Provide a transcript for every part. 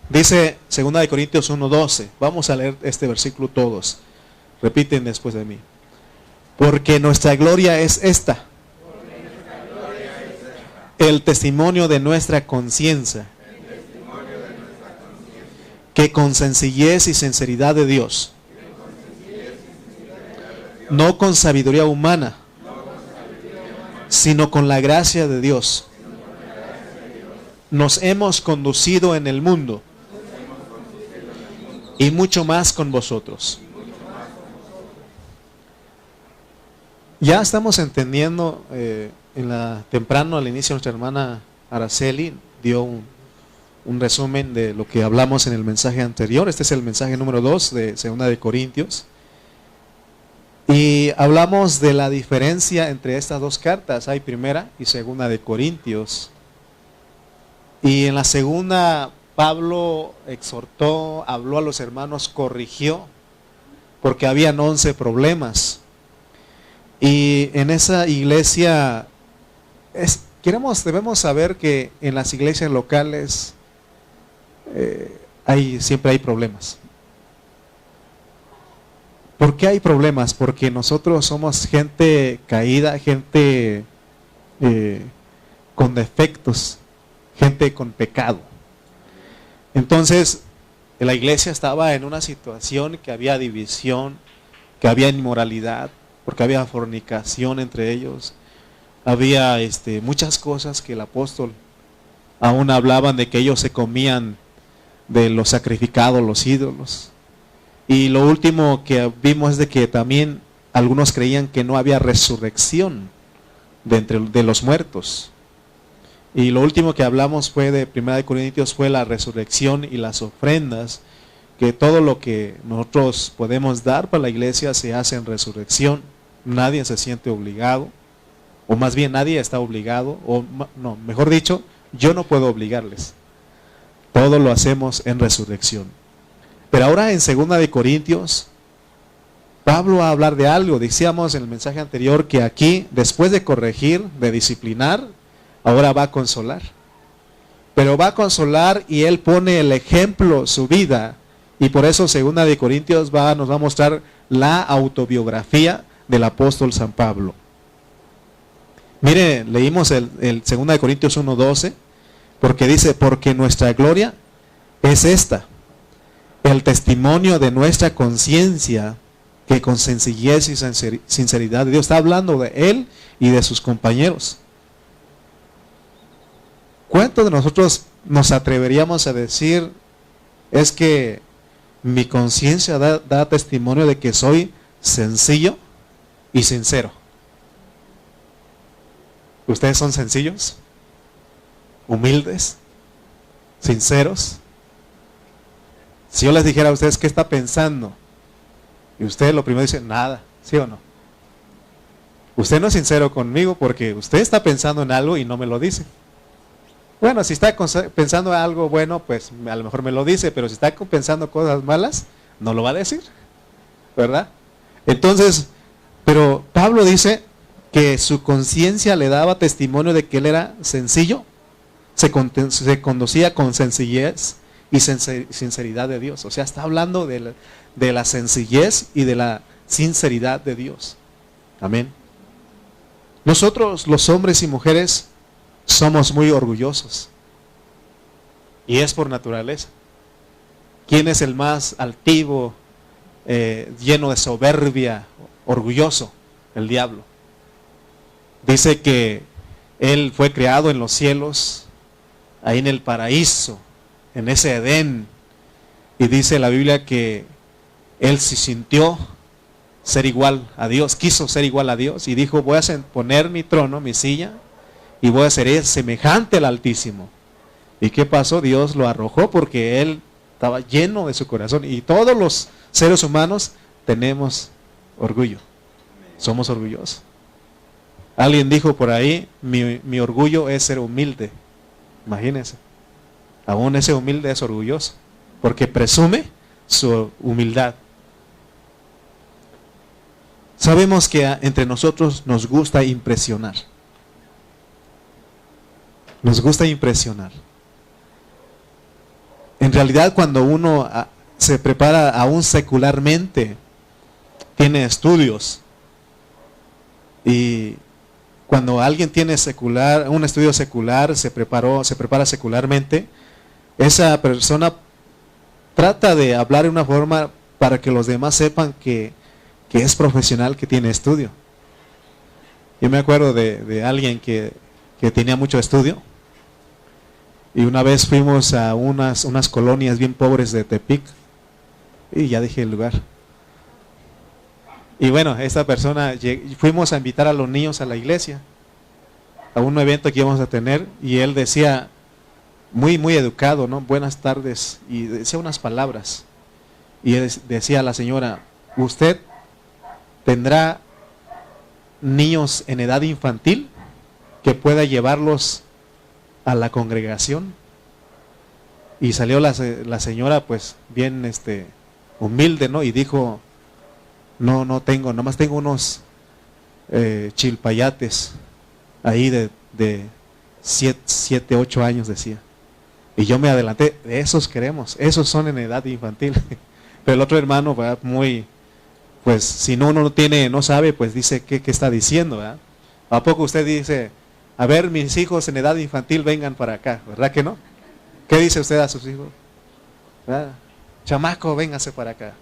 Dice 2 Corintios 1:12. Vamos a leer este versículo todos. Repiten después de mí. Porque nuestra gloria es esta. El testimonio de nuestra conciencia. Que con sencillez y sinceridad de Dios. No con sabiduría humana, sino con la gracia de Dios. Nos hemos conducido en el mundo. Y mucho más con vosotros. Ya estamos entendiendo, temprano al inicio nuestra hermana Araceli dio un resumen de lo que hablamos en el mensaje anterior. Este es el mensaje número 2 de 2 Corintios. Y hablamos de la diferencia entre estas dos cartas. Hay 1 y 2 Corintios. Y en la segunda Pablo exhortó, habló a los hermanos, corrigió, porque habían 11 problemas. Y en esa iglesia, debemos saber que en las iglesias locales siempre hay problemas. ¿Por qué hay problemas? Porque nosotros somos gente caída, gente con defectos, gente con pecado. Entonces, la iglesia estaba en una situación que había división, que había inmoralidad, porque había fornicación entre ellos. Había muchas cosas que el apóstol aún hablaban de que ellos se comían de los sacrificados, los ídolos. Y lo último que vimos es de que también algunos creían que no había resurrección de los muertos. Y lo último que hablamos fue de 1 Corintios, fue la resurrección y las ofrendas, que todo lo que nosotros podemos dar para la iglesia se hace en resurrección. Nadie se siente obligado, o más bien nadie está obligado, o no, mejor dicho, yo no puedo obligarles. Todo lo hacemos en resurrección. Pero ahora en 2 Corintios, Pablo va a hablar de algo. Decíamos en el mensaje anterior que aquí, después de corregir, de disciplinar, ahora va a consolar. Pero va a consolar y él pone el ejemplo, su vida. Y por eso 2 Corintios nos va a mostrar la autobiografía del apóstol San Pablo. Mire, leímos el 2 Corintios 1:12, porque dice, porque nuestra gloria es esta, el testimonio de nuestra conciencia, que con sencillez y sinceridad de Dios. Está hablando de él y de sus compañeros. ¿Cuántos de nosotros nos atreveríamos a decir, es que mi conciencia da testimonio de que soy sencillo y sincero? ¿Ustedes son sencillos? ¿Humildes? ¿Sinceros? Si yo les dijera a ustedes qué está pensando, y ustedes lo primero dicen, nada, ¿sí o no? Usted no es sincero conmigo porque usted está pensando en algo y no me lo dice. Bueno, si está pensando en algo bueno, pues a lo mejor me lo dice, pero si está pensando cosas malas, no lo va a decir, ¿verdad? Entonces, pero Pablo dice que su conciencia le daba testimonio de que él era sencillo, se conducía con sencillez y sinceridad de Dios. O sea, está hablando de la sencillez y de la sinceridad de Dios. Amén. Nosotros, los hombres y mujeres, somos muy orgullosos. Y es por naturaleza. ¿Quién es el más altivo, lleno de soberbia, orgulloso? El diablo. Dice que él fue creado en los cielos, ahí en el paraíso, en ese Edén. Y dice la Biblia que él se sintió ser igual a Dios, quiso ser igual a Dios y dijo, voy a poner mi trono, mi silla, y voy a ser semejante al Altísimo. ¿Y qué pasó? Dios lo arrojó porque él estaba lleno de su corazón. Y todos los seres humanos tenemos orgullo. Somos orgullosos. Alguien dijo por ahí, mi orgullo es ser humilde. Imagínense. Aún ese humilde es orgulloso, porque presume su humildad. Sabemos que entre nosotros nos gusta impresionar. Nos gusta impresionar. En realidad, cuando uno se prepara aún secularmente, tiene estudios, y cuando alguien tiene un estudio secular, se prepara secularmente, esa persona trata de hablar de una forma para que los demás sepan que es profesional, que tiene estudio. Yo me acuerdo de alguien que tenía mucho estudio, y una vez fuimos a unas colonias bien pobres de Tepic, y ya dije el lugar. Y bueno, esta persona, fuimos a invitar a los niños a la iglesia, a un evento que íbamos a tener, y él decía, muy educado, ¿no? Buenas tardes, y decía unas palabras, y él decía a la señora, ¿usted tendrá niños en edad infantil que pueda llevarlos a la congregación? Y salió la señora pues bien humilde, ¿no? Y dijo, no tengo, nomás tengo unos chilpayates ahí de 7, 8 años, decía. Y yo me adelanté, esos queremos, esos son en edad infantil. Pero el otro hermano, ¿verdad? Pues si uno no sabe, pues dice, ¿qué está diciendo? ¿Verdad? ¿A poco usted dice, a ver, mis hijos en edad infantil vengan para acá? ¿Verdad que no? ¿Qué dice usted a sus hijos? ¿Verdad? Chamaco, véngase para acá.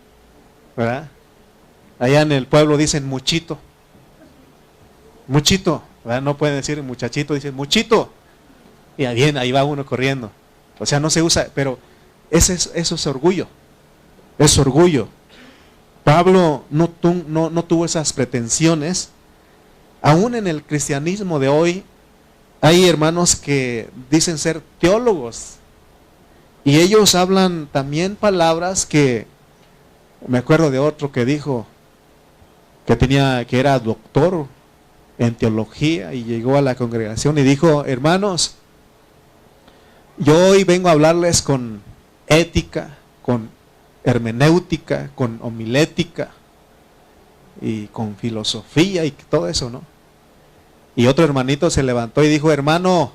¿Verdad? Allá en el pueblo dicen muchito. Muchito. ¿Verdad? No pueden decir muchachito, dicen muchito. Y ahí va uno corriendo. O sea, no se usa, pero eso es orgullo. Es orgullo. Pablo no tuvo esas pretensiones. Aún en el cristianismo de hoy hay hermanos que dicen ser teólogos, y ellos hablan también palabras que, me acuerdo de otro que dijo que era doctor en teología, y llegó a la congregación y dijo, hermanos, yo hoy vengo a hablarles con ética, con hermenéutica, con homilética y con filosofía y todo eso, ¿no? Y otro hermanito se levantó y dijo, hermano,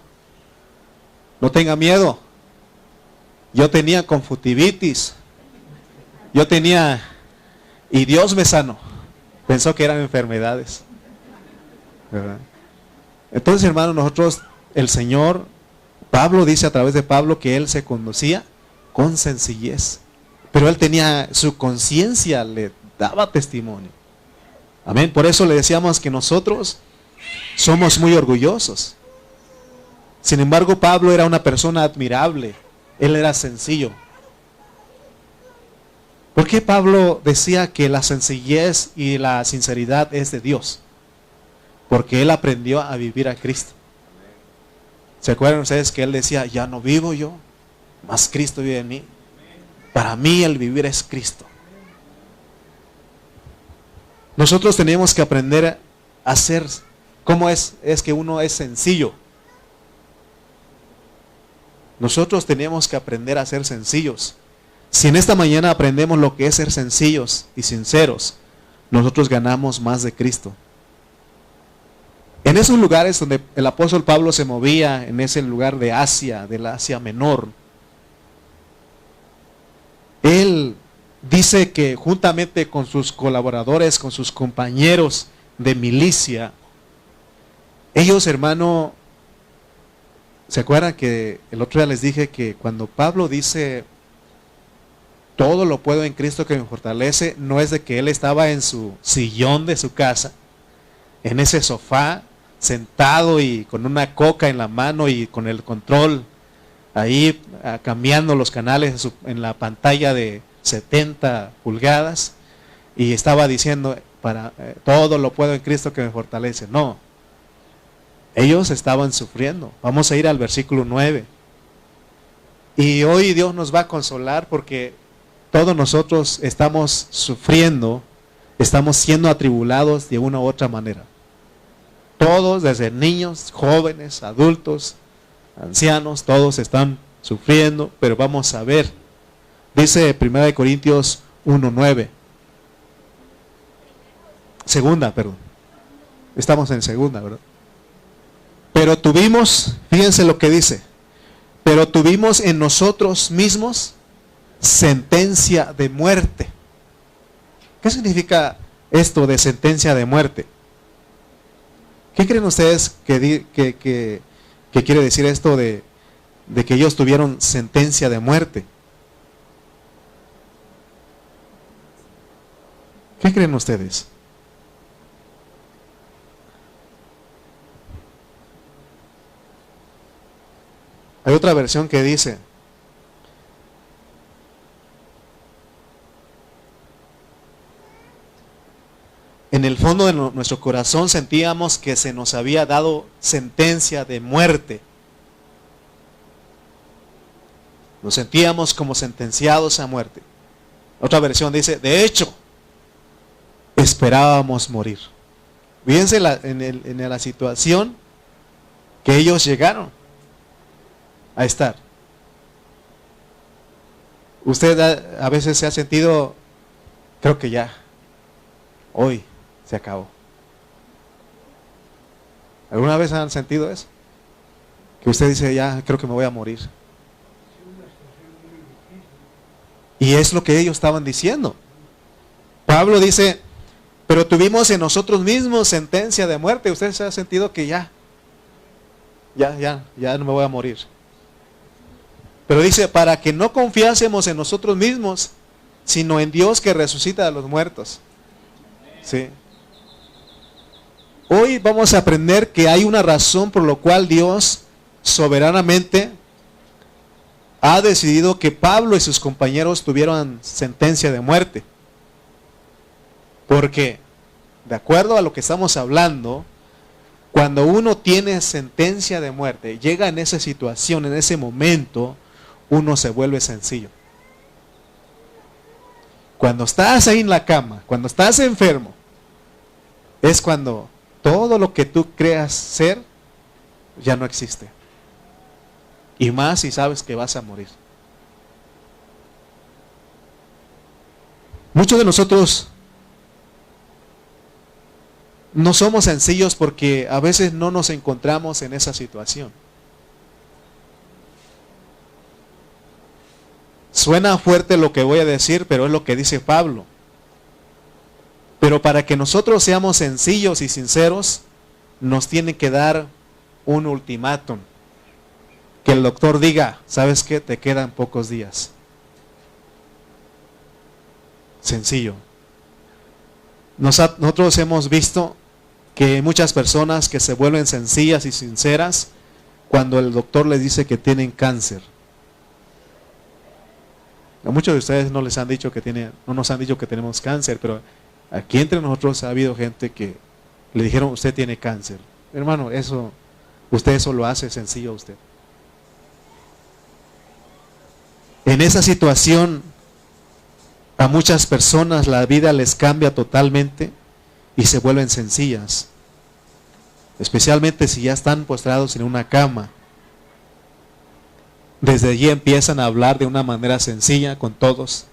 no tenga miedo, yo tenía conjuntivitis, y Dios me sanó. Pensó que eran enfermedades, ¿verdad? Entonces, hermano, nosotros, el Señor, Pablo dice a través de Pablo que él se conducía con sencillez, pero él tenía su conciencia, le daba testimonio. Amén. Por eso le decíamos que nosotros somos muy orgullosos. Sin embargo, Pablo era una persona admirable. Él era sencillo. ¿Por qué Pablo decía que la sencillez y la sinceridad es de Dios? Porque él aprendió a vivir a Cristo. ¿Se acuerdan ustedes que él decía, ya no vivo yo, mas Cristo vive en mí? Para mí el vivir es Cristo. Nosotros tenemos que aprender a ser, ¿cómo es que uno es sencillo? Nosotros tenemos que aprender a ser sencillos. Si en esta mañana aprendemos lo que es ser sencillos y sinceros, nosotros ganamos más de Cristo. En esos lugares donde el apóstol Pablo se movía, en ese lugar de la Asia Menor, él dice que juntamente con sus colaboradores, con sus compañeros de milicia, ellos, hermano, ¿se acuerdan que el otro día les dije que cuando Pablo dice todo lo puedo en Cristo que me fortalece, no es de que él estaba en su sillón de su casa, en ese sofá, sentado y con una coca en la mano y con el control ahí cambiando los canales en la pantalla de 70 pulgadas, y estaba diciendo todo lo puedo en Cristo que me fortalece. No, ellos estaban sufriendo. Vamos a ir al versículo 9. Y hoy Dios nos va a consolar porque todos nosotros estamos sufriendo, estamos siendo atribulados de una u otra manera. Todos, desde niños, jóvenes, adultos, ancianos, todos están sufriendo, pero vamos a ver. Dice 1 Corintios 1:9. Estamos en segunda, ¿verdad? Pero tuvimos, fíjense lo que dice, pero tuvimos en nosotros mismos sentencia de muerte. ¿Qué significa esto de sentencia de muerte? ¿Qué creen ustedes que quiere decir esto de que ellos tuvieron sentencia de muerte? ¿Qué creen ustedes? Hay otra versión que dice: en el fondo de nuestro corazón sentíamos que se nos había dado sentencia de muerte. Nos sentíamos como sentenciados a muerte. Otra versión dice: de hecho, esperábamos morir. Fíjense en la situación que ellos llegaron a estar. Usted a veces se ha sentido, creo que ya, hoy se acabó. ¿Alguna vez han sentido eso? Que usted dice, ya creo que me voy a morir. Y es lo que ellos estaban diciendo. Pablo dice: pero tuvimos en nosotros mismos sentencia de muerte. Usted se ha sentido que ya no me voy a morir. Pero dice: para que no confiásemos en nosotros mismos, sino en Dios que resucita a los muertos. ¿Sí? Hoy vamos a aprender que hay una razón por la cual Dios soberanamente ha decidido que Pablo y sus compañeros tuvieran sentencia de muerte. Porque, de acuerdo a lo que estamos hablando, cuando uno tiene sentencia de muerte, llega en esa situación, en ese momento, uno se vuelve sencillo. Cuando estás ahí en la cama, cuando estás enfermo, es cuando todo lo que tú creas ser ya no existe. Y más si sabes que vas a morir. Muchos de nosotros no somos sencillos porque a veces no nos encontramos en esa situación. Suena fuerte lo que voy a decir, pero es lo que dice Pablo. Pero para que nosotros seamos sencillos y sinceros, nos tiene que dar un ultimátum. Que el doctor diga: ¿sabes qué? Te quedan pocos días. Sencillo. Nosotros hemos visto que hay muchas personas que se vuelven sencillas y sinceras cuando el doctor les dice que tienen cáncer. A muchos de ustedes no les han dicho que no nos han dicho que tenemos cáncer, pero aquí entre nosotros ha habido gente que le dijeron: usted tiene cáncer. Hermano, usted eso lo hace sencillo a usted. En esa situación, a muchas personas la vida les cambia totalmente y se vuelven sencillas. Especialmente si ya están postrados en una cama. Desde allí empiezan a hablar de una manera sencilla con todos.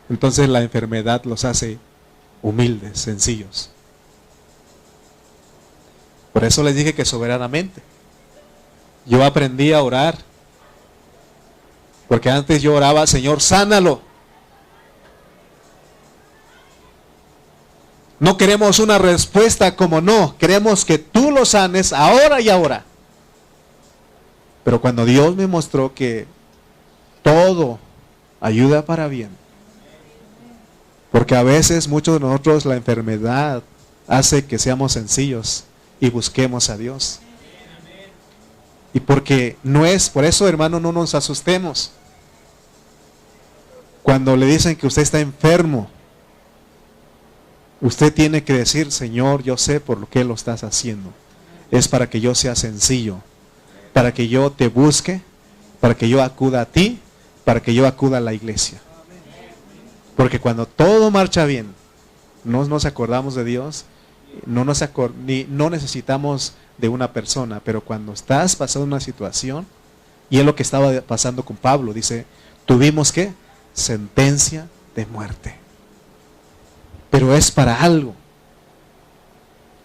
Entonces la enfermedad los hace humildes, sencillos. Por eso les dije que soberanamente. Yo aprendí a orar. Porque antes yo oraba: Señor, sánalo. No queremos una respuesta como no. Queremos que tú lo sanes ahora y ahora. Pero cuando Dios me mostró que todo ayuda para bien. Porque a veces muchos de nosotros la enfermedad hace que seamos sencillos y busquemos a Dios. Y porque no es, por eso, hermano, no nos asustemos. Cuando le dicen que usted está enfermo, usted tiene que decir: Señor, yo sé por qué lo estás haciendo. Es para que yo sea sencillo, para que yo te busque, para que yo acuda a ti, para que yo acuda a la iglesia. Porque cuando todo marcha bien, no nos acordamos de Dios, no necesitamos de una persona. Pero cuando estás pasando una situación, y es lo que estaba pasando con Pablo, dice: tuvimos ¿qué? Sentencia de muerte. Pero es para algo.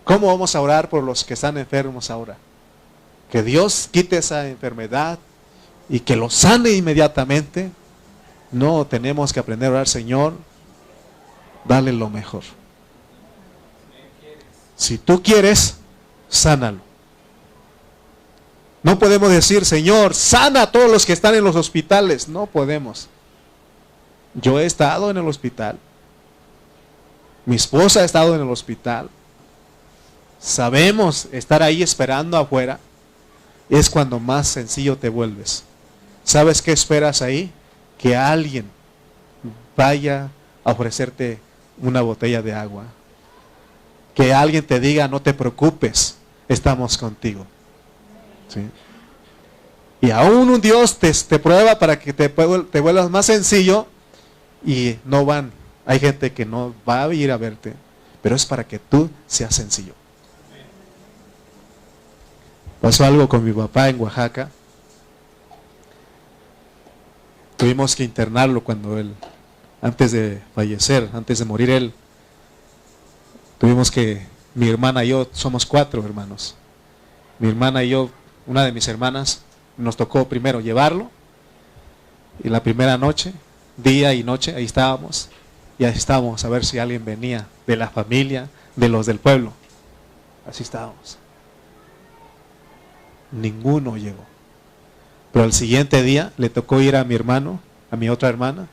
¿Cómo vamos a orar por los que están enfermos ahora? Que Dios quite esa enfermedad y que los sane inmediatamente. No, tenemos que aprender a orar, Señor, dale lo mejor. Si tú quieres, sánalo. No podemos decir, Señor, sana a todos los que están en los hospitales. No podemos. Yo he estado en el hospital. Mi esposa ha estado en el hospital. Sabemos estar ahí esperando afuera. Es cuando más sencillo te vuelves. ¿Sabes qué esperas ahí? Que alguien vaya a ofrecerte una botella de agua. Que alguien te diga, no te preocupes, estamos contigo. ¿Sí? Y aún un Dios te prueba para que te vuelvas más sencillo y no van. Hay gente que no va a ir a verte, pero es para que tú seas sencillo. Pasó algo con mi papá en Oaxaca. Tuvimos que internarlo cuando él, antes de fallecer, antes de morir él, mi hermana y yo, somos 4 hermanos. Mi hermana y yo, una de mis hermanas, nos tocó primero llevarlo. Y la primera noche, día y noche, ahí estábamos. Y ahí estábamos a ver si alguien venía de la familia, de los del pueblo. Así estábamos. Ninguno llegó. Pero al siguiente día le tocó ir a mi hermano, a mi otra hermana.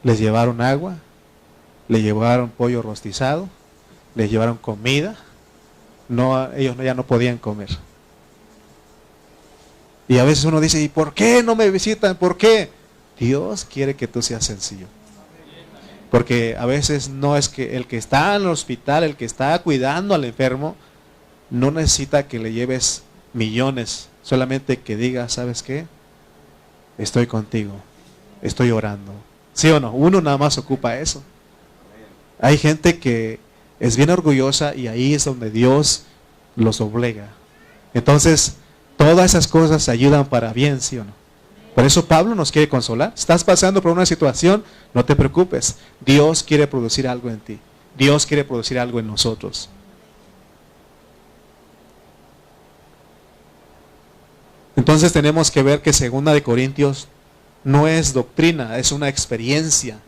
Les llevaron agua, le llevaron pollo rostizado, les llevaron comida. No, ellos ya no podían comer. Y a veces uno dice, ¿y por qué no me visitan? ¿Por qué? Dios quiere que tú seas sencillo. Porque a veces no es que el que está en el hospital, el que está cuidando al enfermo, no necesita que le lleves millones. Solamente que diga, ¿sabes qué? Estoy contigo, estoy orando. ¿Sí o no? Uno nada más ocupa eso. Hay gente que es bien orgullosa y ahí es donde Dios los obliga. Entonces, todas esas cosas ayudan para bien, ¿sí o no? Por eso Pablo nos quiere consolar. Estás pasando por una situación, no te preocupes. Dios quiere producir algo en ti. Dios quiere producir algo en nosotros. Entonces tenemos que ver que 2 de Corintios no es doctrina, es una experiencia.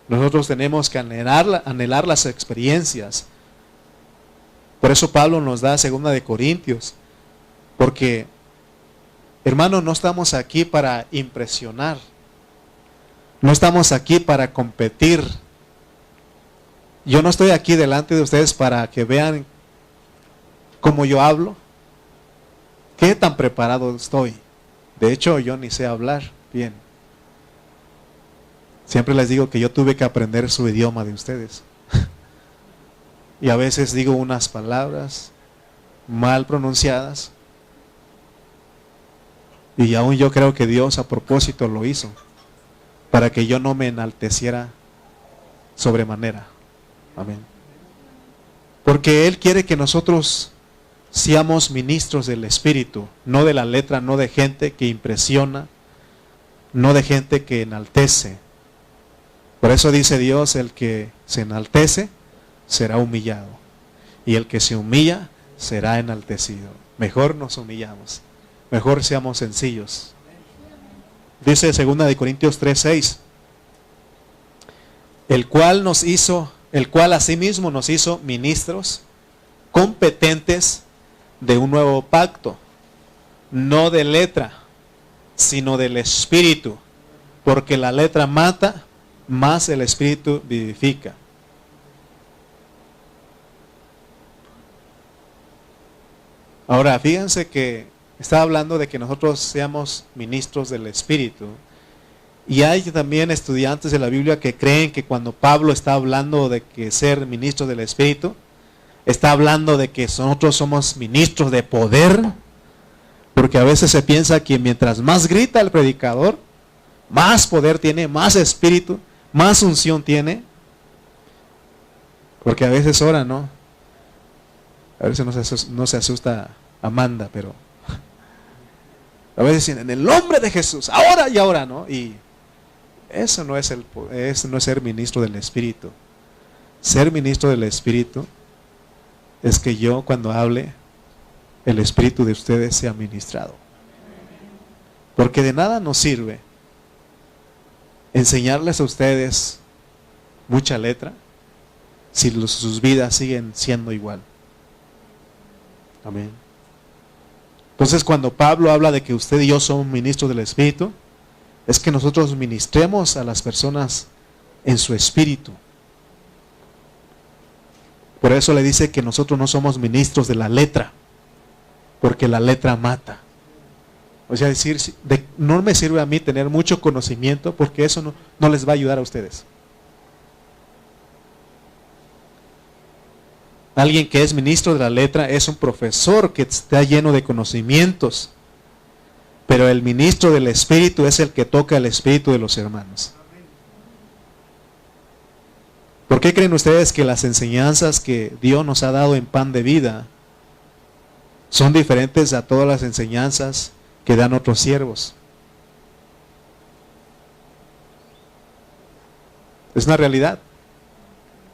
Nosotros tenemos que anhelar las experiencias. Por eso Pablo nos da 2 de Corintios. Porque, hermano, no estamos aquí para impresionar. No estamos aquí para competir. Yo no estoy aquí delante de ustedes para que vean cómo yo hablo. ¿Qué tan preparado estoy? De hecho, yo ni sé hablar bien. Siempre les digo que yo tuve que aprender su idioma de ustedes. Y a veces digo unas palabras mal pronunciadas. Y aún yo creo que Dios a propósito lo hizo. Para que yo no me enalteciera sobremanera. Amén. Porque Él quiere que nosotros seamos ministros del Espíritu, no de la letra, no de gente que impresiona, no de gente que enaltece. Por eso dice Dios, el que se enaltece será humillado, y el que se humilla será enaltecido. Mejor nos humillamos, mejor seamos sencillos. Dice 2 de Corintios 3:6, el cual asimismo nos hizo ministros competentes de un nuevo pacto, no de letra, sino del Espíritu, porque la letra mata, mas el Espíritu vivifica. Ahora, fíjense que está hablando de que nosotros seamos ministros del Espíritu. Y hay también estudiantes de la Biblia que creen que cuando Pablo está hablando de que ser ministro del Espíritu, está hablando de que nosotros somos ministros de poder, porque a veces se piensa que mientras más grita el predicador, más poder tiene, más espíritu, más unción tiene. Porque a veces ora, ¿no? A veces no se asusta Amanda, pero a veces dicen, en el nombre de Jesús, ahora y ahora, ¿no? Y eso no es ser ministro del Espíritu. Ser ministro del Espíritu es que yo cuando hable, el espíritu de ustedes sea ministrado. Porque de nada nos sirve enseñarles a ustedes mucha letra si sus vidas siguen siendo igual. Amén. Entonces, cuando Pablo habla de que usted y yo somos ministros del Espíritu, es que nosotros ministremos a las personas en su espíritu. Por eso le dice que nosotros no somos ministros de la letra, porque la letra mata. O sea, decir, no me sirve a mí tener mucho conocimiento, porque eso no les va a ayudar a ustedes. Alguien que es ministro de la letra es un profesor que está lleno de conocimientos, pero el ministro del Espíritu es el que toca el espíritu de los hermanos. ¿Por qué creen ustedes que las enseñanzas que Dios nos ha dado en pan de vida son diferentes a todas las enseñanzas que dan otros siervos? Es una realidad.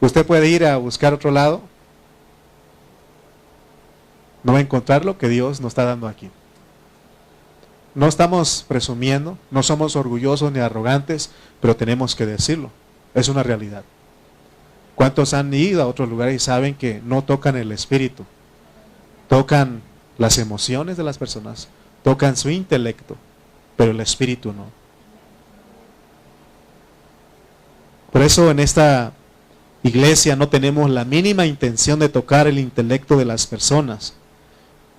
Usted puede ir a buscar otro lado, no va a encontrar lo que Dios nos está dando aquí. No estamos presumiendo, no somos orgullosos ni arrogantes, pero tenemos que decirlo. Es una realidad. ¿Cuántos han ido a otros lugares y saben que no tocan el espíritu? Tocan las emociones de las personas, tocan su intelecto, pero el espíritu no. Por eso en esta iglesia no tenemos la mínima intención de tocar el intelecto de las personas.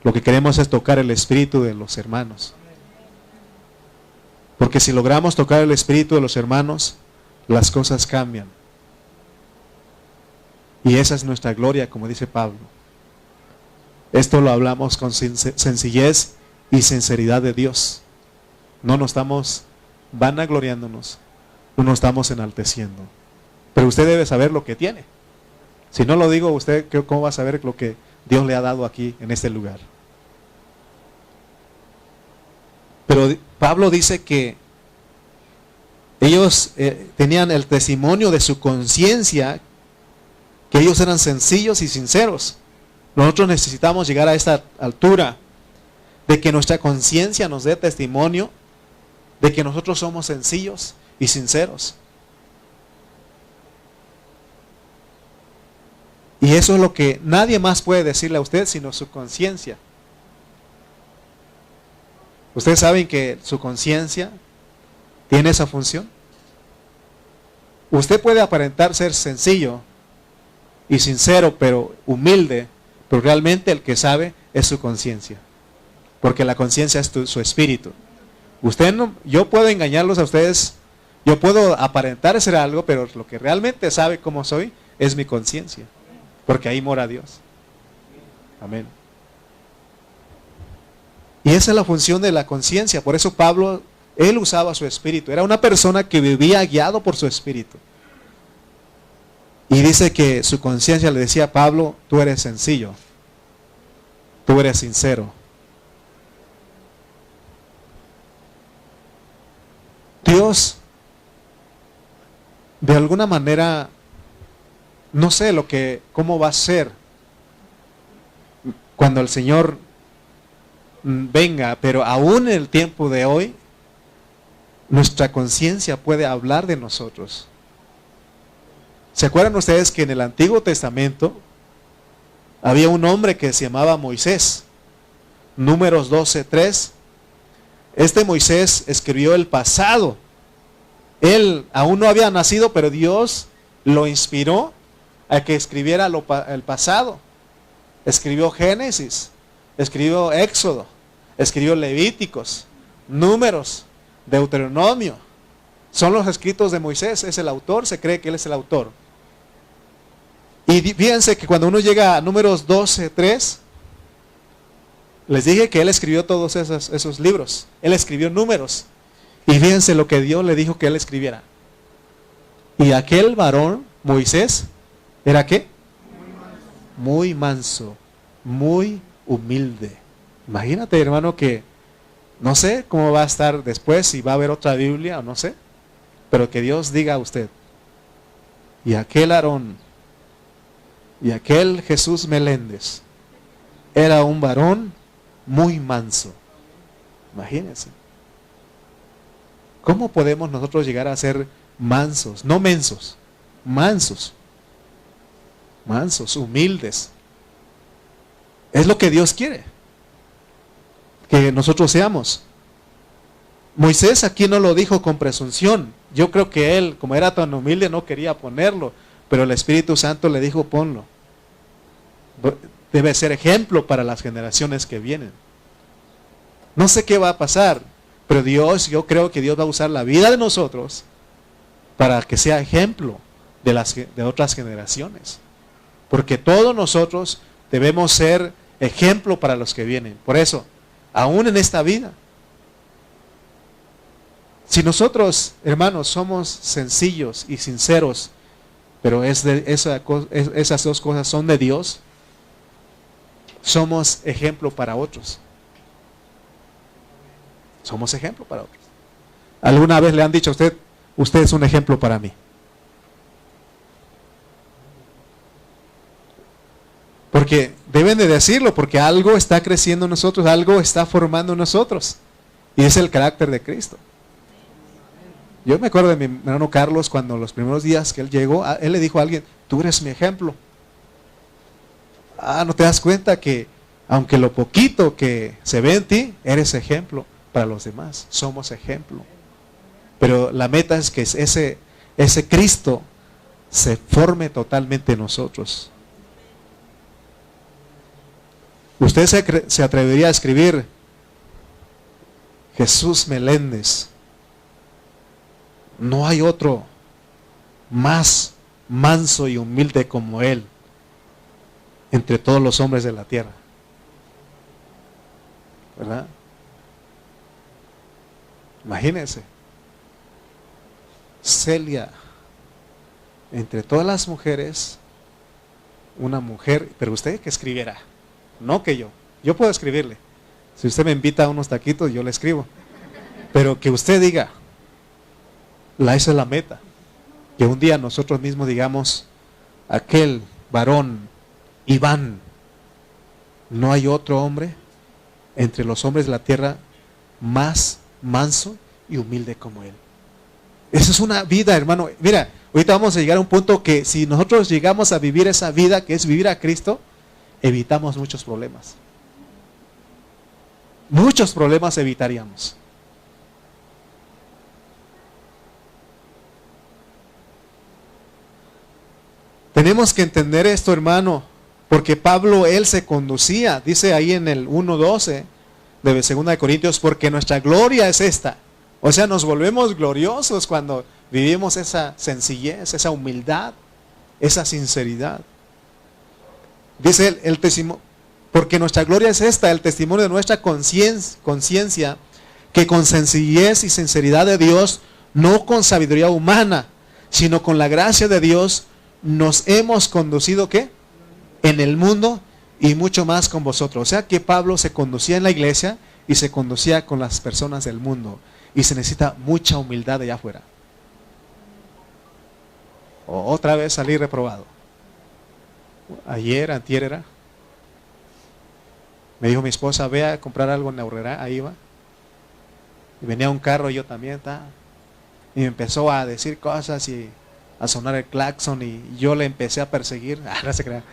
Lo que queremos es tocar el espíritu de los hermanos. Porque si logramos tocar el espíritu de los hermanos, las cosas cambian. Y esa es nuestra gloria, como dice Pablo. Esto lo hablamos con sencillez y sinceridad de Dios. No nos estamos vanagloriándonos, no nos estamos enalteciendo. Pero usted debe saber lo que tiene. Si no lo digo, usted ¿cómo va a saber lo que Dios le ha dado aquí en este lugar? Pero Pablo dice que ellos tenían el testimonio de su conciencia, que ellos eran sencillos y sinceros. Nosotros necesitamos llegar a esta altura de que nuestra conciencia nos dé testimonio de que nosotros somos sencillos y sinceros. Y eso es lo que nadie más puede decirle a usted sino su conciencia. ¿Ustedes saben que su conciencia tiene esa función? Usted puede aparentar ser sencillo y sincero, pero humilde, pero realmente el que sabe es su conciencia. Porque la conciencia es su espíritu. Yo puedo engañarlos a ustedes, yo puedo aparentar ser algo, pero lo que realmente sabe cómo soy es mi conciencia. Porque ahí mora Dios. Amén. Y esa es la función de la conciencia. Por eso Pablo, él usaba su espíritu. Era una persona que vivía guiado por su espíritu. Y dice que su conciencia le decía a Pablo, tú eres sencillo, tú eres sincero. Dios, de alguna manera, no sé cómo va a ser cuando el Señor venga, pero aún en el tiempo de hoy, nuestra conciencia puede hablar de nosotros. ¿Se acuerdan ustedes que en el Antiguo Testamento había un hombre que se llamaba Moisés? Números 12:3. Este Moisés escribió el pasado. Él aún no había nacido, pero Dios lo inspiró a que escribiera el pasado. Escribió Génesis, escribió Éxodo, escribió Levíticos, Números, Deuteronomio. Son los escritos de Moisés, es el autor, se cree que él es el autor. Y fíjense que cuando uno llega a Números 12:3, les dije que él escribió todos esos libros. Él escribió Números. Y fíjense lo que Dios le dijo que él escribiera. Y aquel varón, Moisés, ¿era qué? Muy manso, muy humilde. Imagínate, hermano, que no sé cómo va a estar después, si va a haber otra Biblia o no sé. Pero que Dios diga a usted, y aquel Aarón, y aquel Jesús Meléndez, era un varón muy manso. Imagínense. ¿Cómo podemos nosotros llegar a ser mansos? No mensos, mansos. Mansos, humildes. Es lo que Dios quiere que nosotros seamos. Moisés aquí no lo dijo con presunción. Yo creo que él, como era tan humilde, no quería ponerlo, pero el Espíritu Santo le dijo, ponlo. Debe ser ejemplo para las generaciones que vienen. No sé qué va a pasar, pero yo creo que Dios va a usar la vida de nosotros para que sea ejemplo de otras generaciones. Porque todos nosotros debemos ser ejemplo para los que vienen. Por eso, aún en esta vida, si nosotros, hermanos, somos sencillos y sinceros, pero esas dos cosas son de Dios, somos ejemplo para otros. Somos ejemplo para otros. ¿Alguna vez le han dicho a usted, usted es un ejemplo para mí? Porque deben de decirlo, porque algo está creciendo en nosotros, algo está formando en nosotros. Y es el carácter de Cristo. Yo me acuerdo de mi hermano Carlos, cuando los primeros días que él llegó, él le dijo a alguien, tú eres mi ejemplo. ¿No te das cuenta que aunque lo poquito que se ve en ti, eres ejemplo para los demás? Somos ejemplo. Pero la meta es que ese Cristo se forme totalmente en nosotros. Usted se atrevería a escribir Jesús Meléndez. No hay otro más manso y humilde como él entre todos los hombres de la tierra. ¿Verdad? Imagínense. Celia, entre todas las mujeres, una mujer, pero usted que escribiera, no que yo. Yo puedo escribirle. Si usted me invita a unos taquitos, yo le escribo. Pero que usted diga, esa es la meta. Que un día nosotros mismos digamos, aquel varón, Iván, no hay otro hombre entre los hombres de la tierra más manso y humilde como él. Esa es una vida, hermano. Mira, ahorita vamos a llegar a un punto que si nosotros llegamos a vivir esa vida, que es vivir a Cristo, evitamos muchos problemas. Muchos problemas evitaríamos. Tenemos que entender esto, hermano, porque Pablo, él se conducía, dice ahí en el 1:12 de 2 de Corintios, porque nuestra gloria es esta. O sea, nos volvemos gloriosos cuando vivimos esa sencillez, esa humildad, esa sinceridad. Dice el testimonio, porque nuestra gloria es esta, el testimonio de nuestra conciencia, que con sencillez y sinceridad de Dios, no con sabiduría humana, sino con la gracia de Dios, nos hemos conducido, ¿qué? En el mundo y mucho más con vosotros. O sea que Pablo se conducía en la iglesia y se conducía con las personas del mundo. Y se necesita mucha humildad allá afuera. Otra vez salí reprobado. Antier era. Me dijo mi esposa, ve a comprar algo en la Aurrera, ahí va. Y venía un carro y yo también, y me empezó a decir cosas y a sonar el claxon y yo le empecé a perseguir. No se crea.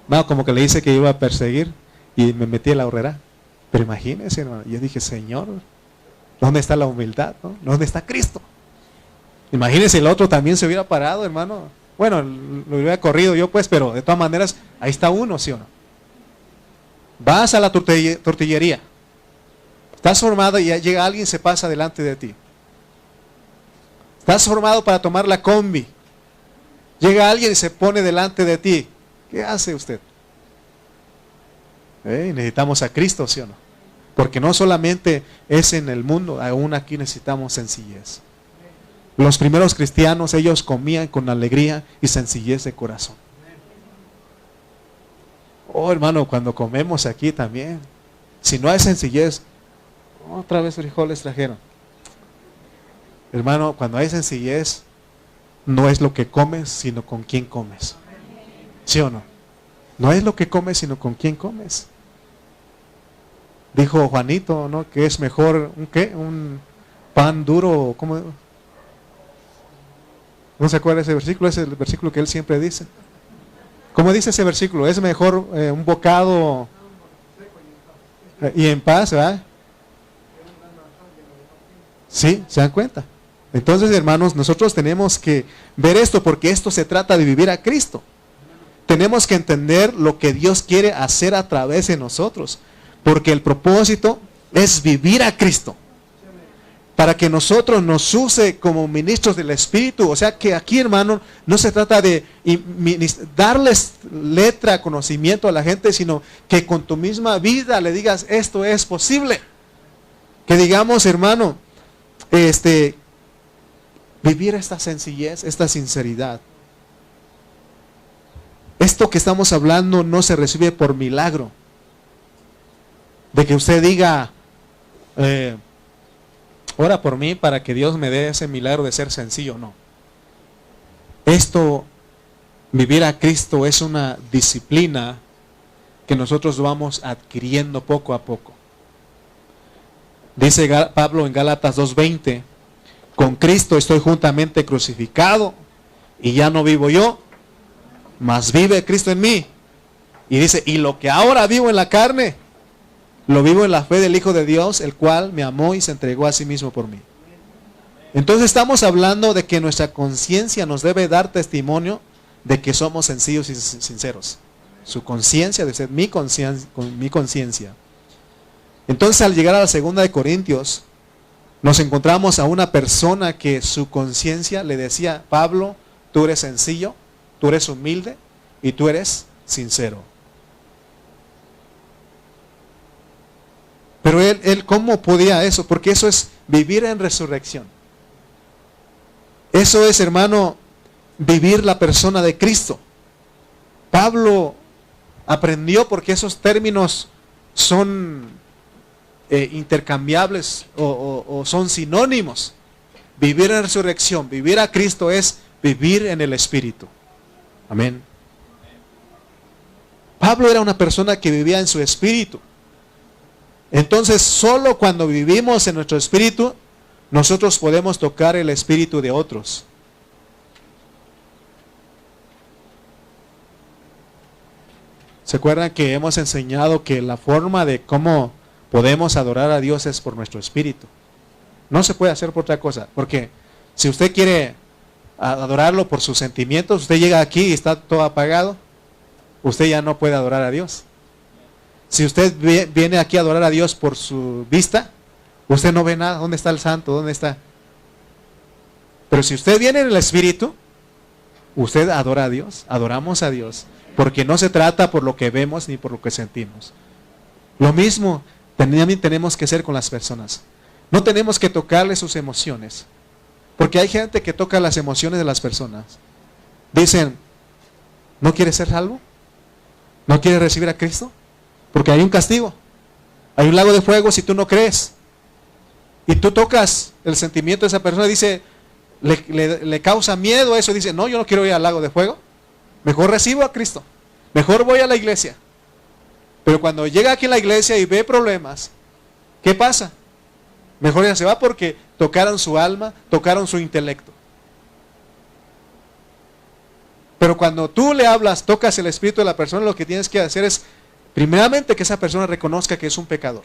No, como que le hice que iba a perseguir y me metí en la Aurrera. Pero imagínense, hermano, yo dije, Señor, ¿dónde está la humildad? ¿No? ¿Dónde está Cristo? Imagínense, el otro también se hubiera parado, hermano. Bueno, lo hubiera corrido yo pues, pero de todas maneras, ahí está uno, ¿sí o no? Vas a la tortillería. Estás formado y llega alguien y se pasa delante de ti. Estás formado para tomar la combi. Llega alguien y se pone delante de ti. ¿Qué hace usted? Necesitamos a Cristo, ¿sí o no? Porque no solamente es en el mundo, aún aquí necesitamos sencillez. Los primeros cristianos, ellos comían con alegría y sencillez de corazón. Oh, hermano, cuando comemos aquí también, si no hay sencillez, otra vez frijoles trajeron. Hermano, cuando hay sencillez, no es lo que comes, sino con quién comes. ¿Sí o no? No es lo que comes, sino con quién comes. Dijo Juanito, ¿no? Que es mejor un pan duro, ¿cómo? ¿No se acuerda ese versículo? Es el versículo que él siempre dice. ¿Cómo dice ese versículo? Es mejor un bocado y en paz, ¿verdad? Sí, ¿se dan cuenta? Entonces, hermanos, nosotros tenemos que ver esto porque esto se trata de vivir a Cristo. Tenemos que entender lo que Dios quiere hacer a través de nosotros, porque el propósito es vivir a Cristo, para que nosotros nos use como ministros del Espíritu. O sea que aquí, hermano, no se trata de darles letra, conocimiento a la gente, sino que con tu misma vida le digas, esto es posible. Que digamos, hermano, vivir esta sencillez, esta sinceridad. Esto que estamos hablando no se recibe por milagro. De que usted diga, ora por mí para que Dios me dé ese milagro de ser sencillo. No. Esto, vivir a Cristo, es una disciplina que nosotros vamos adquiriendo poco a poco. Dice Pablo en Gálatas 2:20, con Cristo estoy juntamente crucificado y ya no vivo yo, mas vive Cristo en mí. Y dice, y lo que ahora vivo en la carne, lo vivo en la fe del Hijo de Dios, el cual me amó y se entregó a sí mismo por mí. Entonces estamos hablando de que nuestra conciencia nos debe dar testimonio de que somos sencillos y sinceros. Su conciencia debe ser mi conciencia. Entonces, al llegar a la 2 de Corintios, nos encontramos a una persona que su conciencia le decía, Pablo, tú eres sencillo, tú eres humilde y tú eres sincero. Pero él ¿cómo podía eso? Porque eso es vivir en resurrección. Eso es, hermano, vivir la persona de Cristo. Pablo aprendió, porque esos términos son intercambiables o son sinónimos. Vivir en resurrección, vivir a Cristo es vivir en el Espíritu. Amén. Pablo era una persona que vivía en su espíritu. Entonces, solo cuando vivimos en nuestro espíritu, nosotros podemos tocar el espíritu de otros. ¿Se acuerdan que hemos enseñado que la forma de cómo podemos adorar a Dios es por nuestro espíritu? No se puede hacer por otra cosa, porque si usted quiere adorarlo por sus sentimientos, usted llega aquí y está todo apagado, usted ya no puede adorar a Dios. Si usted viene aquí a adorar a Dios por su vista, usted no ve nada. ¿Dónde está el santo? ¿Dónde está? Pero si usted viene en el Espíritu, usted adora a Dios, adoramos a Dios, porque no se trata por lo que vemos ni por lo que sentimos. Lo mismo también tenemos que hacer con las personas. No tenemos que tocarle sus emociones, porque hay gente que toca las emociones de las personas. Dicen, ¿no quieres ser salvo? ¿No quieres recibir a Cristo? Porque hay un castigo, hay un lago de fuego si tú no crees. Y tú tocas el sentimiento de esa persona, dice, le causa miedo eso, dice, no, yo no quiero ir al lago de fuego, mejor recibo a Cristo, mejor voy a la iglesia. Pero cuando llega aquí a la iglesia y ve problemas, ¿qué pasa? Mejor ya se va porque tocaron su alma, tocaron su intelecto. Pero cuando tú le hablas, tocas el espíritu de la persona, lo que tienes que hacer es, primeramente, que esa persona reconozca que es un pecador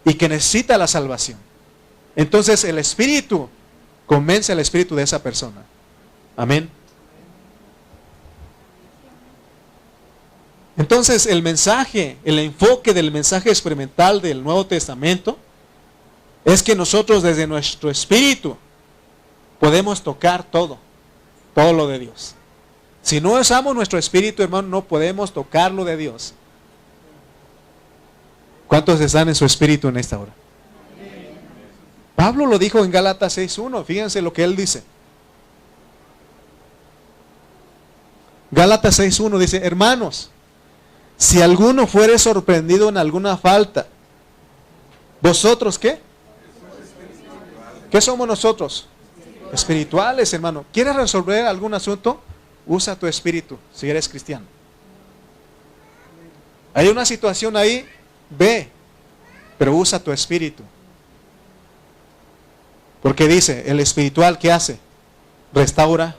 y que necesita la salvación. Entonces el espíritu convence al espíritu de esa persona. Amén. Entonces el mensaje, el enfoque del mensaje experimental del Nuevo Testamento es que nosotros desde nuestro espíritu podemos tocar todo lo de Dios. Si no usamos nuestro espíritu, hermano, no podemos tocar lo de Dios. ¿Cuántos están en su espíritu en esta hora? Pablo lo dijo en Gálatas 6:1, fíjense lo que él dice. Gálatas 6:1 dice, hermanos, si alguno fuere sorprendido en alguna falta, ¿vosotros qué? ¿Qué somos nosotros? Espirituales, hermano. ¿Quieres resolver algún asunto? Usa tu espíritu, si eres cristiano. Hay una situación ahí, ve, pero usa tu espíritu. Porque dice, el espiritual, ¿qué hace? Restaura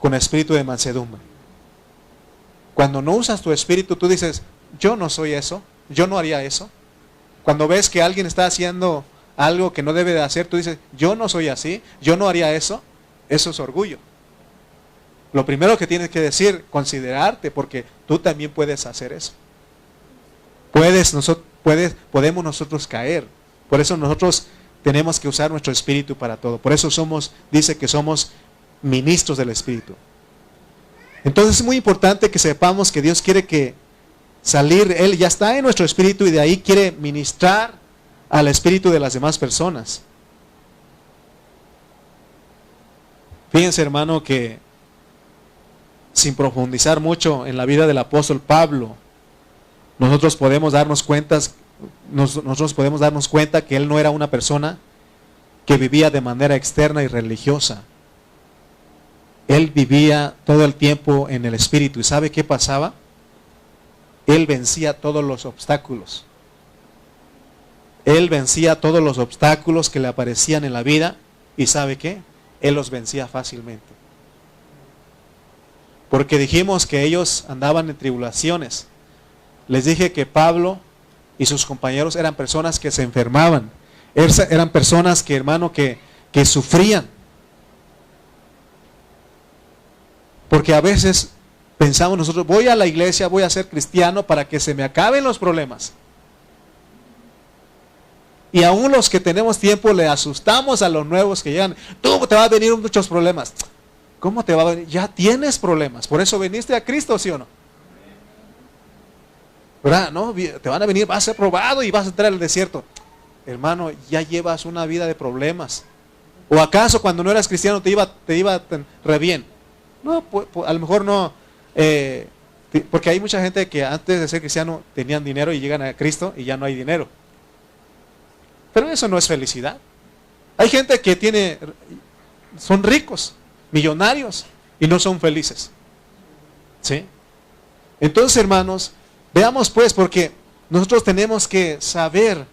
con espíritu de mansedumbre. Cuando no usas tu espíritu, tú dices, yo no soy eso, yo no haría eso. Cuando ves que alguien está haciendo algo que no debe de hacer, tú dices, yo no soy así, yo no haría eso. Eso es orgullo. Lo primero que tienes que decir, considerarte, porque tú también puedes hacer eso. Podemos nosotros caer. Por eso nosotros tenemos que usar nuestro espíritu para todo. Por eso dice que somos ministros del espíritu. Entonces es muy importante que sepamos que Dios quiere que Él ya está en nuestro espíritu y de ahí quiere ministrar al espíritu de las demás personas. Fíjense, hermano, que sin profundizar mucho en la vida del apóstol Pablo, nosotros podemos darnos cuenta que él no era una persona que vivía de manera externa y religiosa. Él vivía todo el tiempo en el espíritu. ¿Y sabe qué pasaba? Él vencía todos los obstáculos. Él vencía todos los obstáculos que le aparecían en la vida. ¿Y sabe qué? Él los vencía fácilmente. Porque dijimos que ellos andaban en tribulaciones. Les dije que Pablo y sus compañeros eran personas que se enfermaban. Eran personas que, hermano, que sufrían. Porque a veces pensamos nosotros, voy a la iglesia, voy a ser cristiano para que se me acaben los problemas. Y aún los que tenemos tiempo le asustamos a los nuevos que llegan. Tú te va a venir muchos problemas. ¿Cómo te va a venir? Ya tienes problemas. Por eso viniste a Cristo, ¿sí o no? ¿Verdad? No, te van a venir, vas a ser probado y vas a entrar al desierto. Hermano, ya llevas una vida de problemas. ¿O acaso cuando no eras cristiano te iba re bien? No, pues, a lo mejor no. Porque hay mucha gente que antes de ser cristiano tenían dinero y llegan a Cristo y ya no hay dinero. Pero eso no es felicidad. Hay gente que son ricos, millonarios, y no son felices. ¿Sí? Entonces, hermanos, veamos pues, porque nosotros tenemos que saber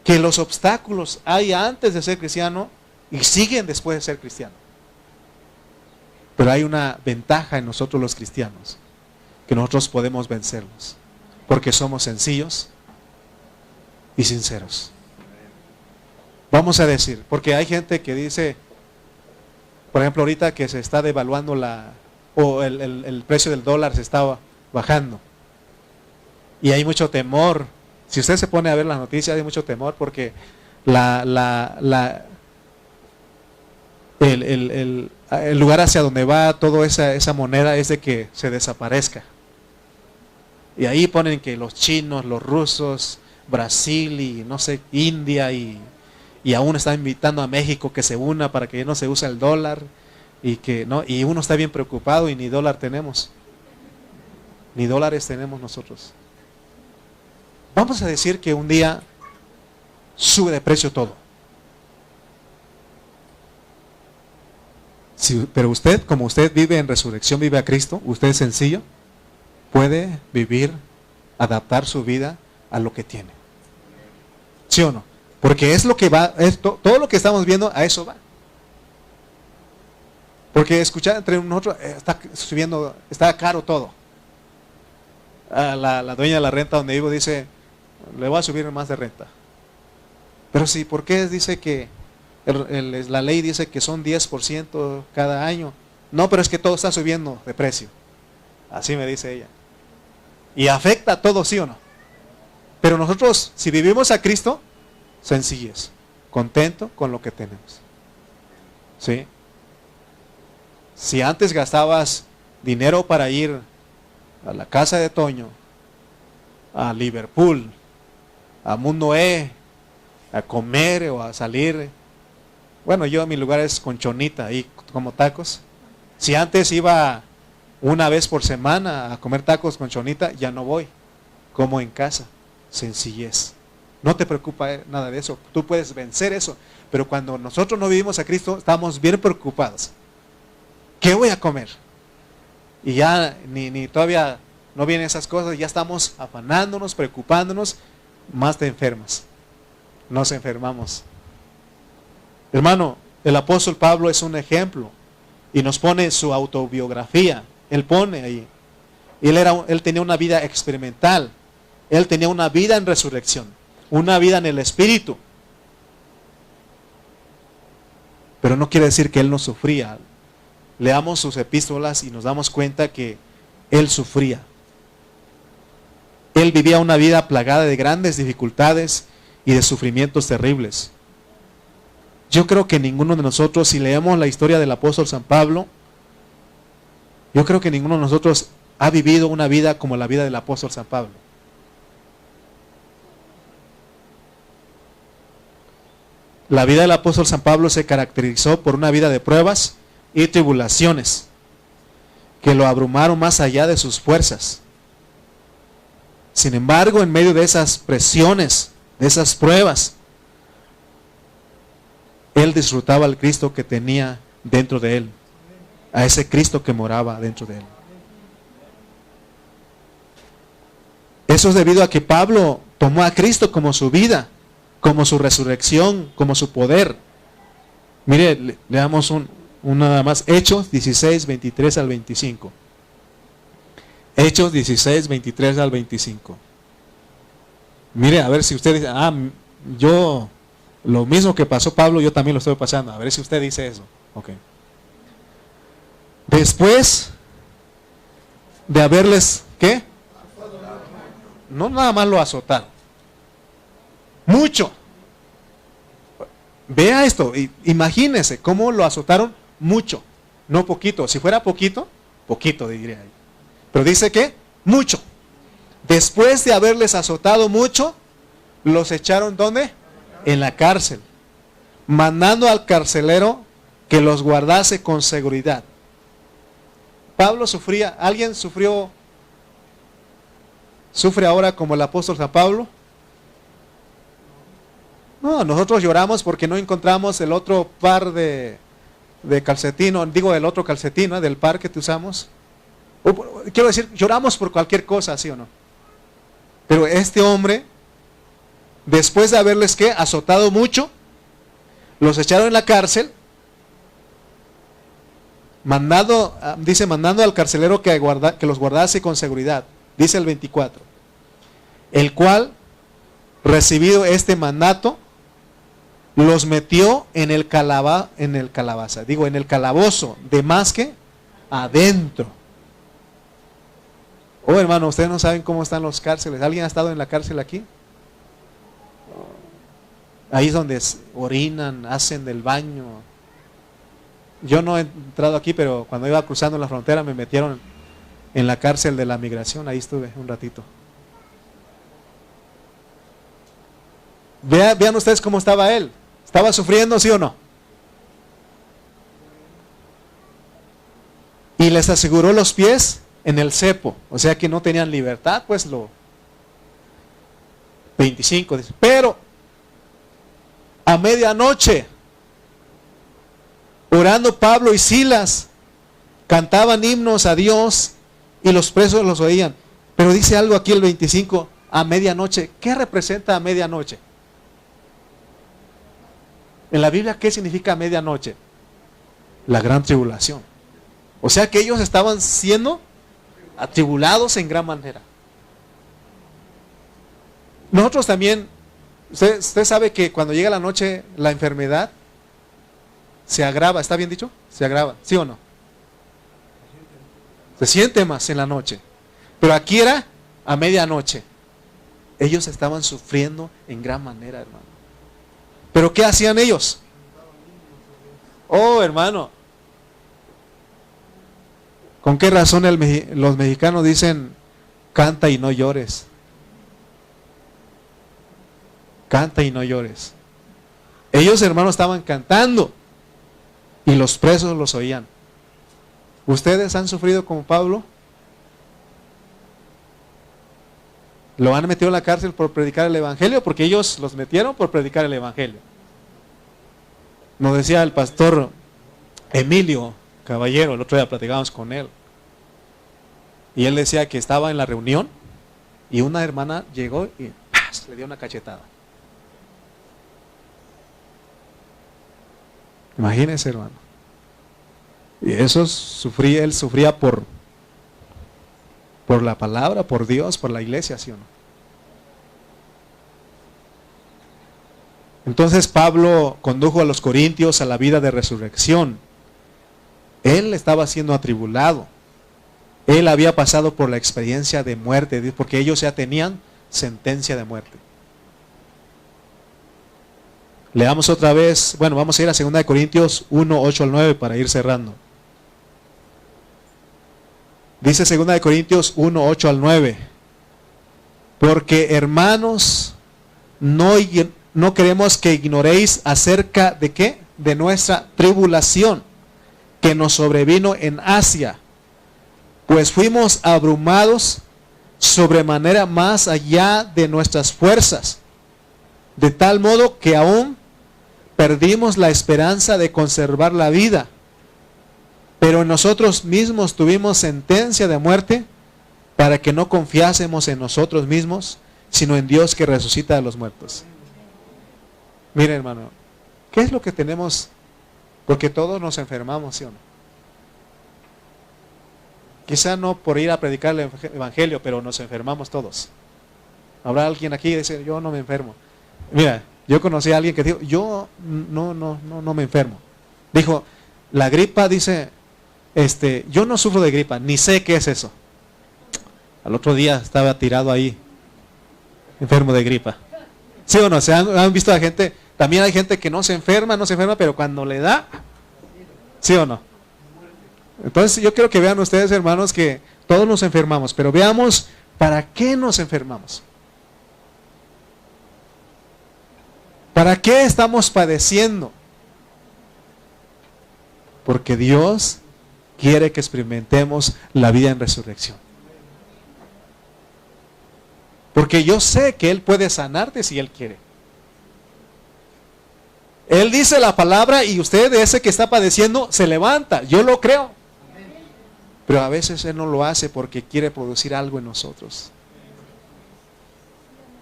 que los obstáculos hay antes de ser cristiano y siguen después de ser cristiano. Pero hay una ventaja en nosotros los cristianos, que nosotros podemos vencerlos, porque somos sencillos y sinceros. Vamos a decir, porque hay gente que dice, por ejemplo, ahorita que se está devaluando el precio del dólar se está bajando. Y hay mucho temor. Si usted se pone a ver las noticias, hay mucho temor porque el lugar hacia donde va toda esa moneda es de que se desaparezca. Y ahí ponen que los chinos, los rusos, Brasil y no sé, India y aún está invitando a México que se una para que no se use el dólar y uno está bien preocupado y ni dólar tenemos. Ni dólares tenemos nosotros. Vamos a decir que un día sube de precio todo. Pero usted, como usted vive en resurrección, vive a Cristo, usted es sencillo, puede vivir, adaptar su vida a lo que tiene. ¿Sí o no? Porque es lo que va, todo lo que estamos viendo, a eso va. Porque escuchar entre nosotros, está subiendo, está caro todo. La dueña de la renta donde vivo dice, le voy a subir más de renta. Pero sí, ¿por qué dice que la ley dice que son 10% cada año? No, pero es que todo está subiendo de precio. Así me dice ella. Y afecta a todo, ¿sí o no? Pero nosotros, si vivimos a Cristo, sencillos, contento con lo que tenemos. ¿Sí? Si antes gastabas dinero para ir a la casa de Toño, a Liverpool, a Mundo E, a comer o a salir, bueno, yo mi lugar es con Chonita, ahí como tacos. Si antes iba una vez por semana a comer tacos con Chonita, ya no voy, como en casa, sencillez. No te preocupa nada de eso, tú puedes vencer eso. Pero cuando nosotros no vivimos a Cristo, estamos bien preocupados. ¿Qué voy a comer? Y ya ni todavía no vienen esas cosas, ya estamos afanándonos, preocupándonos, más te enfermas. Nos enfermamos. Hermano, el apóstol Pablo es un ejemplo y nos pone su autobiografía. Él pone ahí. Él tenía una vida experimental. Él tenía una vida en resurrección, una vida en el Espíritu. Pero no quiere decir que él no sufría. Leamos sus epístolas y nos damos cuenta que él sufría. Él vivía una vida plagada de grandes dificultades y de sufrimientos terribles. Yo creo que ninguno de nosotros, si leemos la historia del apóstol San Pablo, yo creo que ninguno de nosotros ha vivido una vida como la vida del apóstol San Pablo. La vida del apóstol San Pablo se caracterizó por una vida de pruebas y tribulaciones que lo abrumaron más allá de sus fuerzas. Sin embargo, en medio de esas presiones, de esas pruebas, él disfrutaba al Cristo que tenía dentro de él, a ese Cristo que moraba dentro de él. Eso es debido a que Pablo tomó a Cristo como su vida, como su resurrección, como su poder. Mire, leamos un nada más. Hechos 16, 23 al 25. Hechos 16, 23 al 25. Mire, a ver si usted dice, yo, lo mismo que pasó Pablo, yo también lo estoy pasando. A ver si usted dice eso. Ok. Después de haberles, ¿qué? No nada más lo azotaron. Mucho. Vea esto, imagínese cómo lo azotaron mucho, no poquito. Si fuera poquito, poquito diría ahí. Pero dice que mucho. Después de haberles azotado mucho, los echaron ¿dónde? En la cárcel, mandando al carcelero que los guardase con seguridad. Pablo sufría, ¿alguien sufre ahora como el apóstol San Pablo? No, nosotros lloramos porque no encontramos el otro par de calcetín, digo el otro calcetín, ¿no? Del par que te usamos. Quiero decir, lloramos por cualquier cosa, ¿sí o no? Pero este hombre, después de haberles ¿qué? Azotado mucho, los echaron en la cárcel, mandando al carcelero que los guardase con seguridad, dice el 24, el cual, recibido este mandato, los metió en el calabozo, de más que adentro. Oh, hermano, ustedes no saben cómo están los cárceles. ¿Alguien ha estado en la cárcel aquí? Ahí es donde orinan, hacen del baño. Yo no he entrado aquí, pero cuando iba cruzando la frontera me metieron en la cárcel de la migración. Ahí estuve un ratito. Vean ustedes cómo estaba él. ¿Estaba sufriendo, sí o no? Y les aseguró los pies en el cepo. O sea que no tenían libertad, pues 25 dice. Pero a medianoche, orando Pablo y Silas, cantaban himnos a Dios y los presos los oían. Pero dice algo aquí el 25, a medianoche. ¿Qué representa a medianoche? En la Biblia, ¿qué significa medianoche? La gran tribulación. O sea que ellos estaban siendo atribulados en gran manera. Nosotros también, usted sabe que cuando llega la noche, la enfermedad se agrava, ¿está bien dicho? Se agrava, ¿sí o no? Se siente más en la noche. Pero aquí era a medianoche. Ellos estaban sufriendo en gran manera, hermano. ¿Pero qué hacían ellos? Oh, hermano. ¿Con qué razón los mexicanos dicen canta y no llores? Canta y no llores. Ellos, hermanos, estaban cantando y los presos los oían. ¿Ustedes han sufrido como Pablo? ¿Lo han metido en la cárcel por predicar el evangelio? Porque ellos los metieron por predicar el evangelio. Nos decía el pastor Emilio Caballero, el otro día platicábamos con él. Y él decía que estaba en la reunión y una hermana llegó y ¡paz! Le dio una cachetada. Imagínense, hermano. Y eso sufría, él sufría por la palabra, por Dios, por la iglesia, ¿sí o no? Entonces Pablo condujo a los corintios a la vida de resurrección. Él estaba siendo atribulado. Él había pasado por la experiencia de muerte, porque ellos ya tenían sentencia de muerte. Leamos otra vez, bueno, vamos a ir a 2 Corintios 1, 8 al 9 para ir cerrando. Dice 2 Corintios 1, 8 al 9. Porque, hermanos, no queremos que ignoréis acerca de ¿qué? De nuestra tribulación que nos sobrevino en Asia, pues fuimos abrumados sobremanera más allá de nuestras fuerzas, de tal modo que aún perdimos la esperanza de conservar la vida. Pero nosotros mismos tuvimos sentencia de muerte para que no confiásemos en nosotros mismos, sino en Dios que resucita a los muertos. Miren, hermano, ¿qué es lo que tenemos? Porque todos nos enfermamos, ¿sí o no? Quizá no por ir a predicar el evangelio, pero nos enfermamos todos. Habrá alguien aquí que dice, yo no me enfermo. Mira, yo conocí a alguien que dijo, yo no me enfermo. Dijo, la gripa, dice, yo no sufro de gripa, ni sé qué es eso. Al otro día estaba tirado ahí, enfermo de gripa. ¿Sí o no? ¿Se han visto a gente? También hay gente que no se enferma, pero cuando le da, ¿sí o no? Entonces yo quiero que vean ustedes, hermanos, que todos nos enfermamos, pero veamos para qué nos enfermamos. ¿Para qué estamos padeciendo? Porque Dios quiere que experimentemos la vida en resurrección. Porque yo sé que Él puede sanarte si Él quiere. Él dice la palabra y usted, de ese que está padeciendo, se levanta. Yo lo creo. Pero a veces Él no lo hace porque quiere producir algo en nosotros.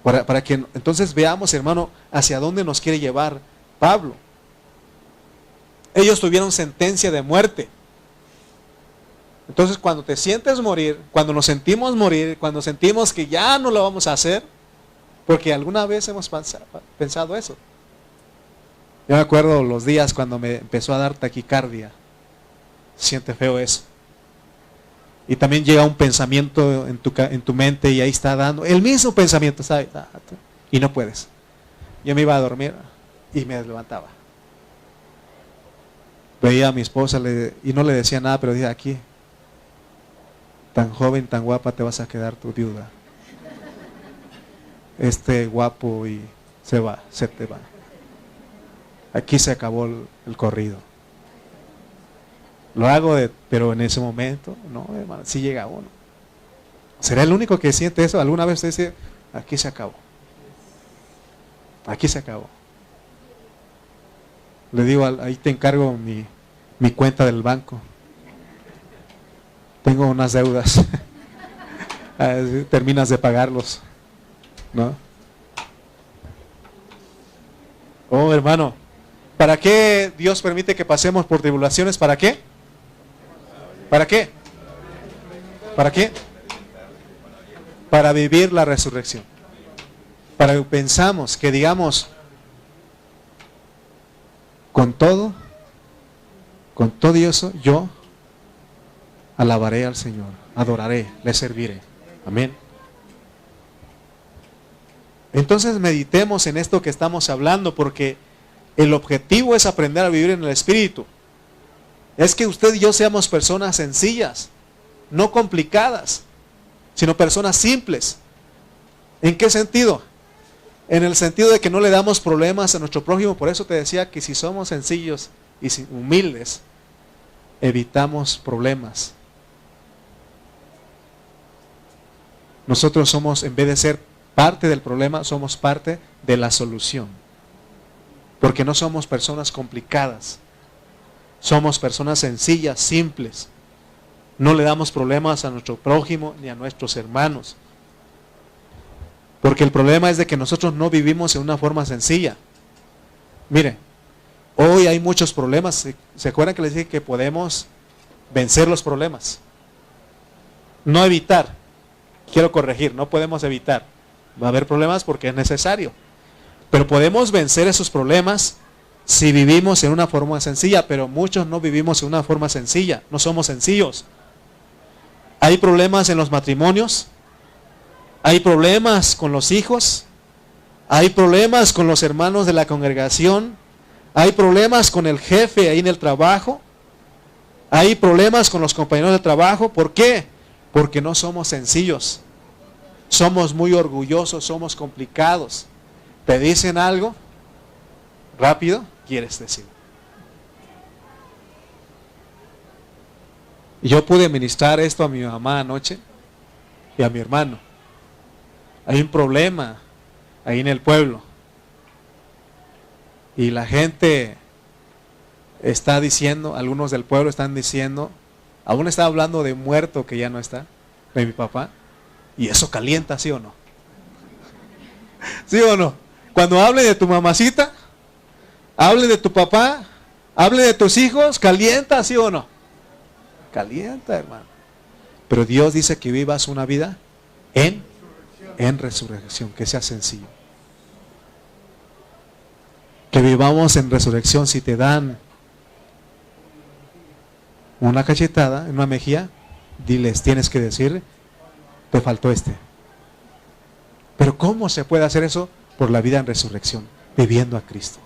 Para que entonces veamos, hermano, hacia dónde nos quiere llevar Pablo. Ellos tuvieron sentencia de muerte. Entonces cuando te sientes morir, cuando nos sentimos morir, cuando sentimos que ya no lo vamos a hacer, porque alguna vez hemos pensado eso. Yo me acuerdo los días cuando me empezó a dar taquicardia. Siente feo eso. Y también llega un pensamiento en tu mente y ahí está dando el mismo pensamiento, ¿sabes? Y no puedes. Yo me iba a dormir y me levantaba. Veía a mi esposa y no le decía nada, pero decía, aquí, tan joven, tan guapa, te vas a quedar tu viuda. Guapo y se te va. Aquí se acabó el corrido. Lo hago, pero en ese momento, no, hermano, sí llega uno. ¿Será el único que siente eso? ¿Alguna vez usted dice, aquí se acabó? Aquí se acabó. Le digo, ahí te encargo mi cuenta del banco. Tengo unas deudas. Terminas de pagarlos, ¿no? Oh, hermano, ¿para qué Dios permite que pasemos por tribulaciones? ¿Para qué? ¿Para qué? ¿Para qué? Para vivir la resurrección. Para que pensamos, que digamos, con todo eso, yo alabaré al Señor, adoraré, le serviré. Amén. Entonces meditemos en esto que estamos hablando, porque el objetivo es aprender a vivir en el Espíritu. Es que usted y yo seamos personas sencillas, no complicadas, sino personas simples. ¿En qué sentido? En el sentido de que no le damos problemas a nuestro prójimo. Por eso te decía que si somos sencillos y humildes, evitamos problemas. Nosotros somos, en vez de ser parte del problema, somos parte de la solución. Porque no somos personas complicadas. Somos personas sencillas, simples. No le damos problemas a nuestro prójimo ni a nuestros hermanos. Porque el problema es de que nosotros no vivimos en una forma sencilla. Mire, Hoy hay muchos problemas. ¿Se acuerdan que les dije que podemos vencer los problemas? No evitar. Quiero corregir, no podemos evitar. Va a haber problemas porque es necesario. Pero podemos vencer esos problemas si vivimos en una forma sencilla, pero muchos no vivimos en una forma sencilla, no somos sencillos. Hay problemas en los matrimonios, hay problemas con los hijos, hay problemas con los hermanos de la congregación, hay problemas con el jefe ahí en el trabajo, hay problemas con los compañeros de trabajo. ¿Por qué? Porque no somos sencillos, somos muy orgullosos, somos complicados. Te dicen algo rápido, quieres decir. Yo pude ministrar esto a mi mamá anoche y a mi hermano. Hay un problema ahí en el pueblo y la gente está diciendo, algunos del pueblo están diciendo, aún está hablando de muerto que ya no está, de mi papá, y eso calienta, ¿sí o no? ¿Sí o no? Cuando hable de tu mamacita, hable de tu papá, hable de tus hijos, calienta, ¿sí o no? Calienta, hermano. Pero Dios dice que vivas una vida en resurrección, que sea sencillo. Que vivamos en resurrección. Si te dan una cachetada en una mejilla, diles, tienes que decir, te faltó este. Pero ¿cómo se puede hacer eso? Por la vida en resurrección, viviendo a Cristo.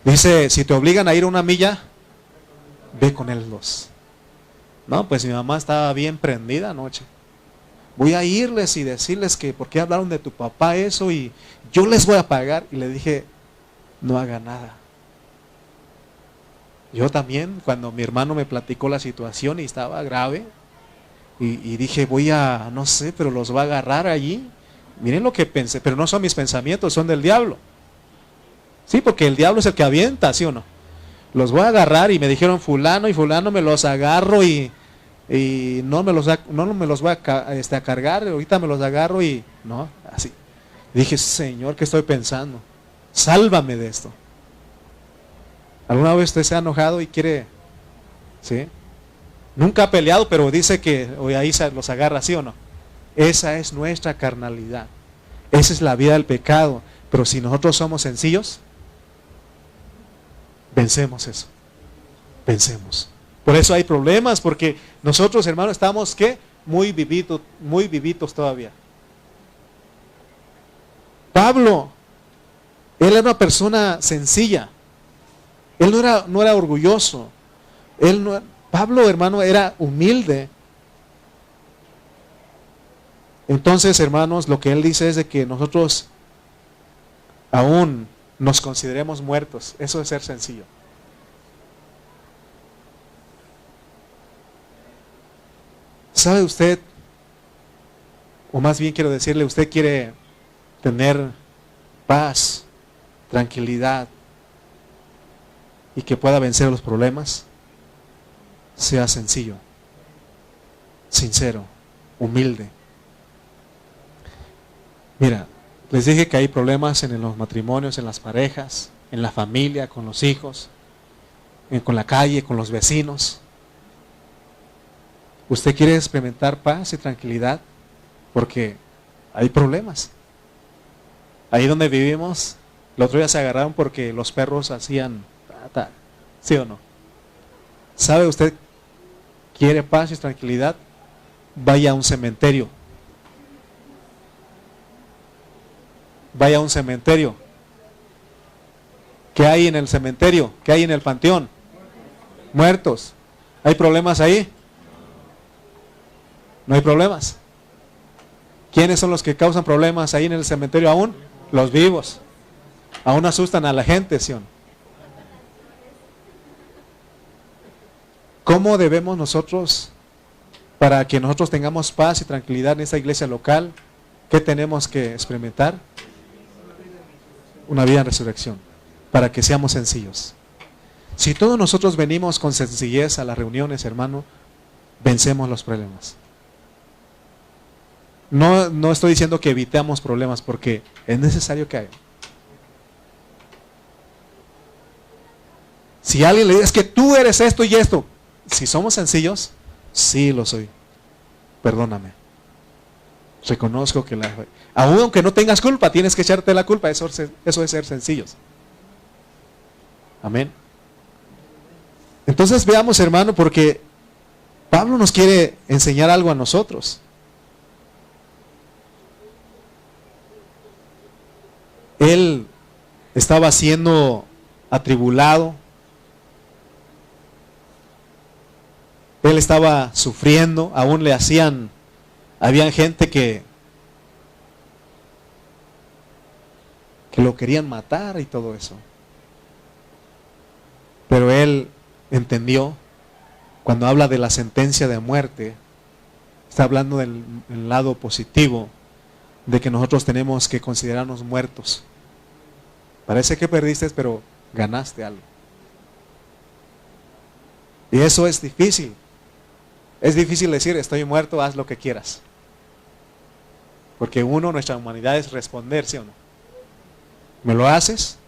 Dice, si te obligan a ir una milla, ve con él 2. No, pues mi mamá estaba bien prendida anoche. Voy a irles y decirles que por qué hablaron de tu papá eso y yo les voy a pagar. Y le dije, no haga nada. Yo también, cuando mi hermano me platicó la situación y estaba grave, y dije, voy a, no sé, pero los va a agarrar allí. Miren lo que pensé, pero no son mis pensamientos, son del diablo. Sí, porque el diablo es el que avienta, ¿sí o no? Los voy a agarrar y me dijeron fulano y fulano, me los agarro y no me los voy a cargar, ahorita me los agarro y no, así. Dije, Señor, ¿qué estoy pensando? Sálvame de esto. ¿Alguna vez usted se ha enojado y quiere, sí? Nunca ha peleado, pero dice que hoy ahí los agarra, ¿sí o no? Esa es nuestra carnalidad. Esa es la vida del pecado. Pero si nosotros somos sencillos, vencemos eso. Vencemos. Por eso hay problemas, porque nosotros, hermanos, estamos, ¿qué? Muy vivitos todavía. Pablo, él era una persona sencilla. Él no era orgulloso. Pablo, hermano, era humilde. Entonces, hermanos, lo que él dice es de que nosotros aún nos consideremos muertos. Eso es ser sencillo. ¿Sabe usted? O más bien quiero decirle, usted quiere tener paz, tranquilidad y que pueda vencer los problemas. Sea sencillo, sincero, humilde. Mira, les dije que hay problemas en los matrimonios, en las parejas, en la familia, con los hijos, con la calle, con los vecinos. ¿Usted quiere experimentar paz y tranquilidad? Porque hay problemas. Ahí donde vivimos, el otro día se agarraron porque los perros hacían, ¿sí o no? ¿Sabe usted? ¿Quiere paz y tranquilidad? Vaya a un cementerio. Vaya a un cementerio. ¿Qué hay en el cementerio? ¿Qué hay en el panteón? Muertos. ¿Hay problemas ahí? No hay problemas. ¿Quiénes son los que causan problemas ahí en el cementerio aún? Los vivos. Aún asustan a la gente, ¿sí o no? ¿Cómo debemos nosotros, para que nosotros tengamos paz y tranquilidad en esta iglesia local, qué tenemos que experimentar? Una vida en resurrección, para que seamos sencillos. Si todos nosotros venimos con sencillez a las reuniones, hermano, vencemos los problemas. No estoy diciendo que evitemos problemas, porque es necesario que haya. Si alguien le dice, es que tú eres esto y esto. Si somos sencillos, sí lo soy. Perdóname. Reconozco que aún aunque no tengas culpa, tienes que echarte la culpa. Eso es ser sencillos. Amén. Entonces veamos, hermano, porque Pablo nos quiere enseñar algo a nosotros. Él estaba siendo atribulado. Él estaba sufriendo, aún le hacían, había gente que lo querían matar y todo eso. Pero él entendió, cuando habla de la sentencia de muerte, está hablando del lado positivo, de que nosotros tenemos que considerarnos muertos. Parece que perdiste, pero ganaste algo. Y eso es difícil. Es difícil decir, estoy muerto, haz lo que quieras. Porque nuestra humanidad es responder, ¿sí o no? ¿Me lo haces?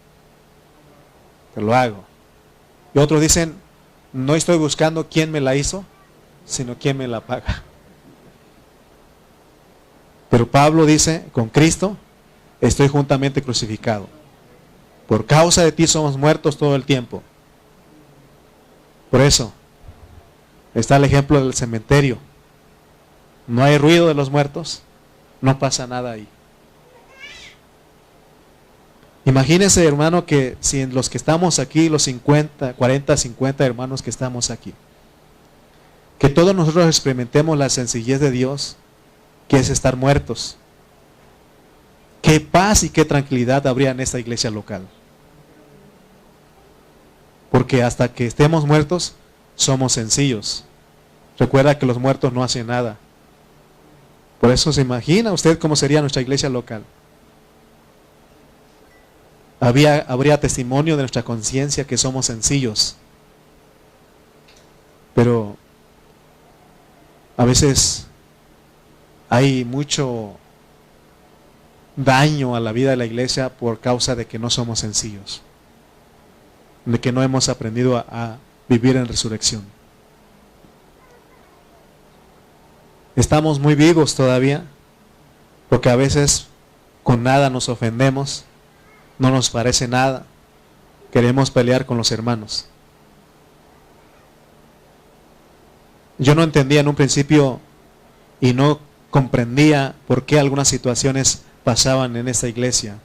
Te lo hago. Y otros dicen, no estoy buscando quién me la hizo, sino quién me la paga. Pero Pablo dice, con Cristo estoy juntamente crucificado. Por causa de ti somos muertos todo el tiempo. Por eso está el ejemplo del cementerio. No hay ruido de los muertos, no pasa nada ahí. Imagínense, hermano, que si en los que estamos aquí, los 40, 50 hermanos que estamos aquí, que todos nosotros experimentemos la sencillez de Dios, que es estar muertos. Qué paz y qué tranquilidad habría en esta iglesia local. Porque hasta que estemos muertos, somos sencillos. Recuerda que los muertos no hacen nada. Por eso se imagina usted cómo sería nuestra iglesia local. Habría testimonio de nuestra conciencia que somos sencillos. Pero a veces hay mucho daño a la vida de la iglesia por causa de que no somos sencillos, de que no hemos aprendido a vivir en resurrección. Estamos muy vivos todavía, porque a veces con nada nos ofendemos, no nos parece nada, queremos pelear con los hermanos. Yo no entendía en un principio y no comprendía por qué algunas situaciones pasaban en esta iglesia.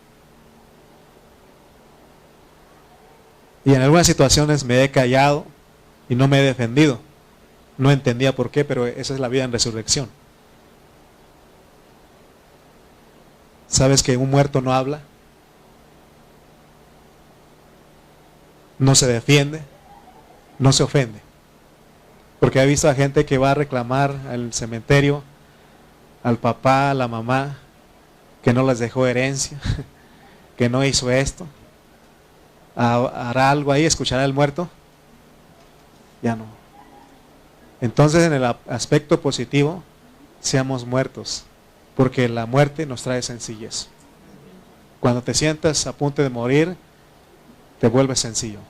Y en algunas situaciones me he callado y no me he defendido. No entendía por qué, pero esa es la vida en resurrección. ¿Sabes que un muerto no habla? No se defiende, no se ofende. Porque he visto a gente que va a reclamar al cementerio, al papá, a la mamá, que no les dejó herencia, que no hizo esto. ¿Hará algo ahí? ¿Escuchará al muerto? Ya no. Entonces, en el aspecto positivo, seamos muertos, porque la muerte nos trae sencillez. Cuando te sientas a punto de morir, te vuelves sencillo.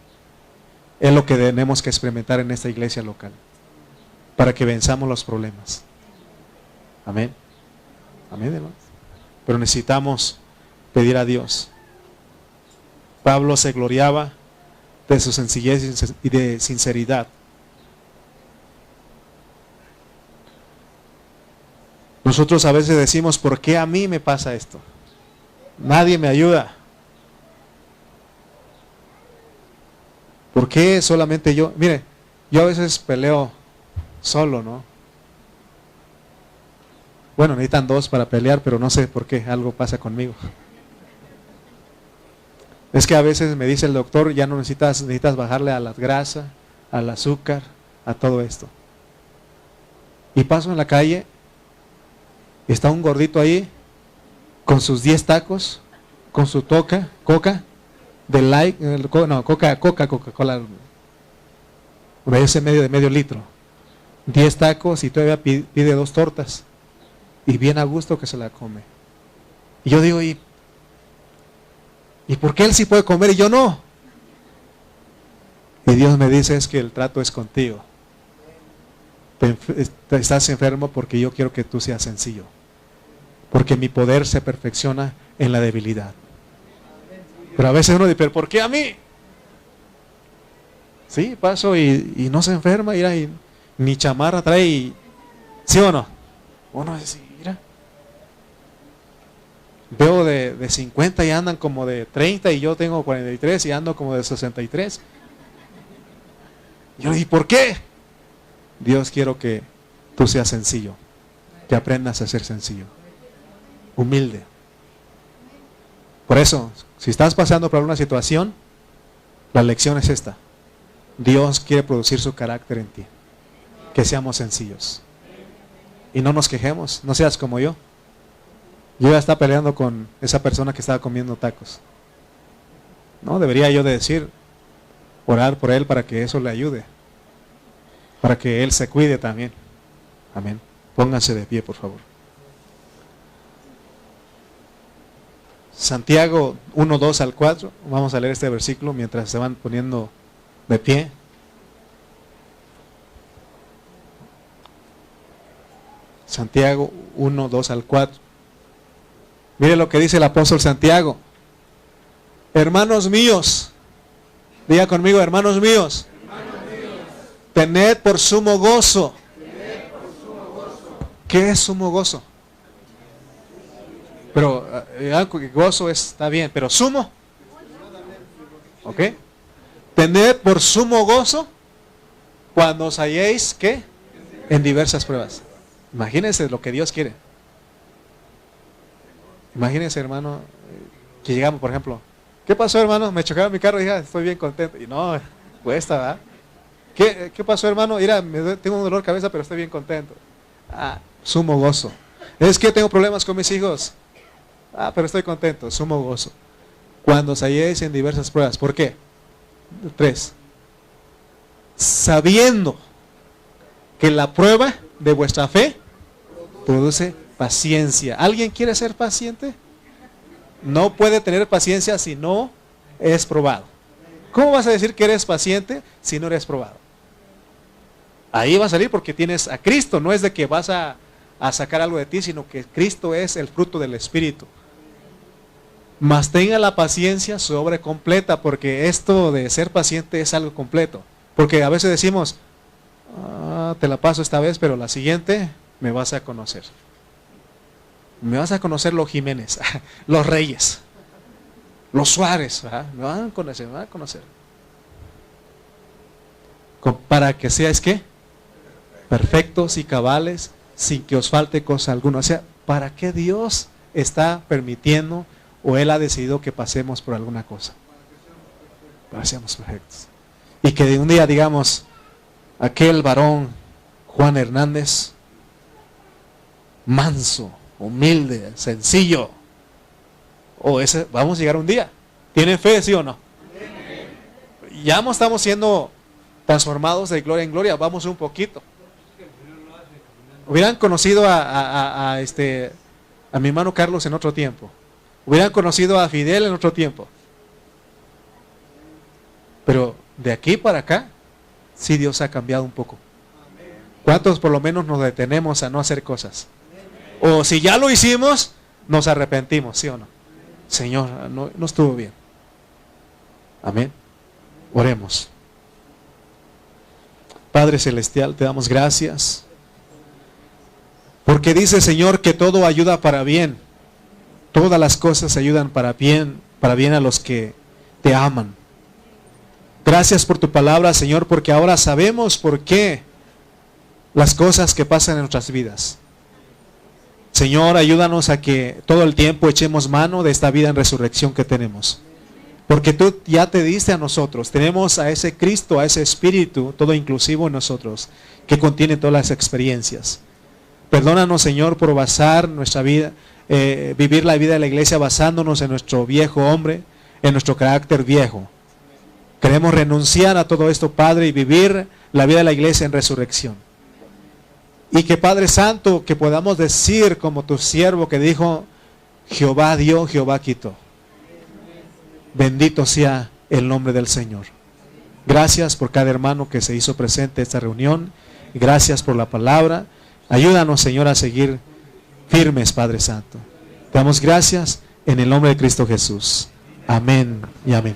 Es lo que tenemos que experimentar en esta iglesia local, para que venzamos los problemas. Amén. Amén, hermanos. Pero necesitamos pedir a Dios. Pablo se gloriaba de su sencillez y de sinceridad. Nosotros a veces decimos, ¿por qué a mí me pasa esto? Nadie me ayuda. ¿Por qué solamente yo? Mire, yo a veces peleo solo, ¿no? Bueno, necesitan dos para pelear, pero no sé por qué, algo pasa conmigo. Es que a veces me dice el doctor, ya no necesitas bajarle a la grasa, al azúcar, a todo esto. Y paso en la calle, y está un gordito ahí, con sus 10 tacos, con su coca, Coca-Cola, de ese de medio litro. 10 tacos y todavía pide 2 tortas. Y bien a gusto que se la come. Y yo digo, ¿y por qué él sí puede comer y yo no? Y Dios me dice es que el trato es contigo. Estás enfermo porque yo quiero que tú seas sencillo. Porque mi poder se perfecciona en la debilidad. Pero a veces uno dice, ¿pero por qué a mí? Sí, paso y no se enferma, mira, y ni chamarra trae, ¿sí o no? Uno dice, mira. Veo de 50 y andan como de 30 y yo tengo 43 y ando como de 63. Yo, ¿y por qué? Dios, quiero que tú seas sencillo, que aprendas a ser sencillo, humilde. Por eso, si estás pasando por alguna situación, la lección es esta. Dios quiere producir su carácter en ti. Que seamos sencillos. Y no nos quejemos, no seas como yo. Yo ya estaba peleando con esa persona que estaba comiendo tacos. No, debería yo de decir, orar por él para que eso le ayude. Para que él se cuide también. Amén. Pónganse de pie, por favor. Santiago 1, 2 al 4. Vamos a leer este versículo mientras se van poniendo de pie. Santiago 1, 2 al 4. Mire lo que dice el apóstol Santiago. Hermanos míos, diga conmigo, hermanos míos, tened por sumo gozo. ¿Qué es sumo gozo? Pero gozo está bien, pero sumo, ¿ok? Tened por sumo gozo cuando os halléis, ¿qué? En diversas pruebas. Imagínense lo que Dios quiere. Imagínense, hermano, que llegamos, por ejemplo, ¿qué pasó, hermano? Me chocaron mi carro y dije, estoy bien contento. Y no, cuesta, ¿verdad? ¿Qué pasó, hermano? Mira, tengo un dolor de cabeza, pero estoy bien contento. Sumo gozo. Es que tengo problemas con mis hijos. Pero estoy contento, sumo gozo. Cuando os halléis en diversas pruebas. ¿Por qué? 3. Sabiendo que la prueba de vuestra fe produce paciencia. ¿Alguien quiere ser paciente? No puede tener paciencia si no es probado. ¿Cómo vas a decir que eres paciente si no eres probado? Ahí va a salir porque tienes a Cristo. No es de que vas a sacar algo de ti, sino que Cristo es el fruto del Espíritu. Mas tenga la paciencia sobre completa, porque esto de ser paciente es algo completo. Porque a veces decimos, te la paso esta vez, pero la siguiente me vas a conocer. Me vas a conocer los Jiménez, los Reyes, los Suárez, ¿verdad? Me van a conocer. Para que seáis, ¿qué? Perfectos y cabales, sin que os falte cosa alguna. O sea, ¿para qué Dios está permitiendo o Él ha decidido que pasemos por alguna cosa? Para que seamos perfectos. Y que de un día digamos, aquel varón, Juan Hernández, manso, humilde, sencillo. Vamos a llegar un día. ¿Tienen fe, sí o no? Ya estamos siendo transformados de gloria en gloria. Vamos un poquito. Hubieran conocido a mi hermano Carlos en otro tiempo. Hubieran conocido a Fidel en otro tiempo. Pero de aquí para acá, sí Dios ha cambiado un poco. ¿Cuántos por lo menos nos detenemos a no hacer cosas? O si ya lo hicimos, nos arrepentimos, ¿sí o no? Señor, no estuvo bien. Amén. Oremos. Padre Celestial, te damos gracias. Porque dice, Señor, que todo ayuda para bien. Todas las cosas ayudan para bien a los que te aman. Gracias por tu palabra, Señor, porque ahora sabemos por qué las cosas que pasan en nuestras vidas. Señor, ayúdanos a que todo el tiempo echemos mano de esta vida en resurrección que tenemos. Porque tú ya te diste a nosotros, tenemos a ese Cristo, a ese Espíritu, todo inclusivo en nosotros, que contiene todas las experiencias. Perdónanos, Señor, por basar nuestra vida, vivir la vida de la iglesia basándonos en nuestro viejo hombre, en nuestro carácter viejo. Queremos renunciar a todo esto, Padre, y vivir la vida de la iglesia en resurrección. Y que, Padre Santo, que podamos decir como tu siervo que dijo, Jehová dio, Jehová quitó. Bendito sea el nombre del Señor. Gracias por cada hermano que se hizo presente en esta reunión. Gracias por la palabra. Ayúdanos, Señor, a seguir firmes, Padre Santo. Te damos gracias en el nombre de Cristo Jesús. Amén y amén.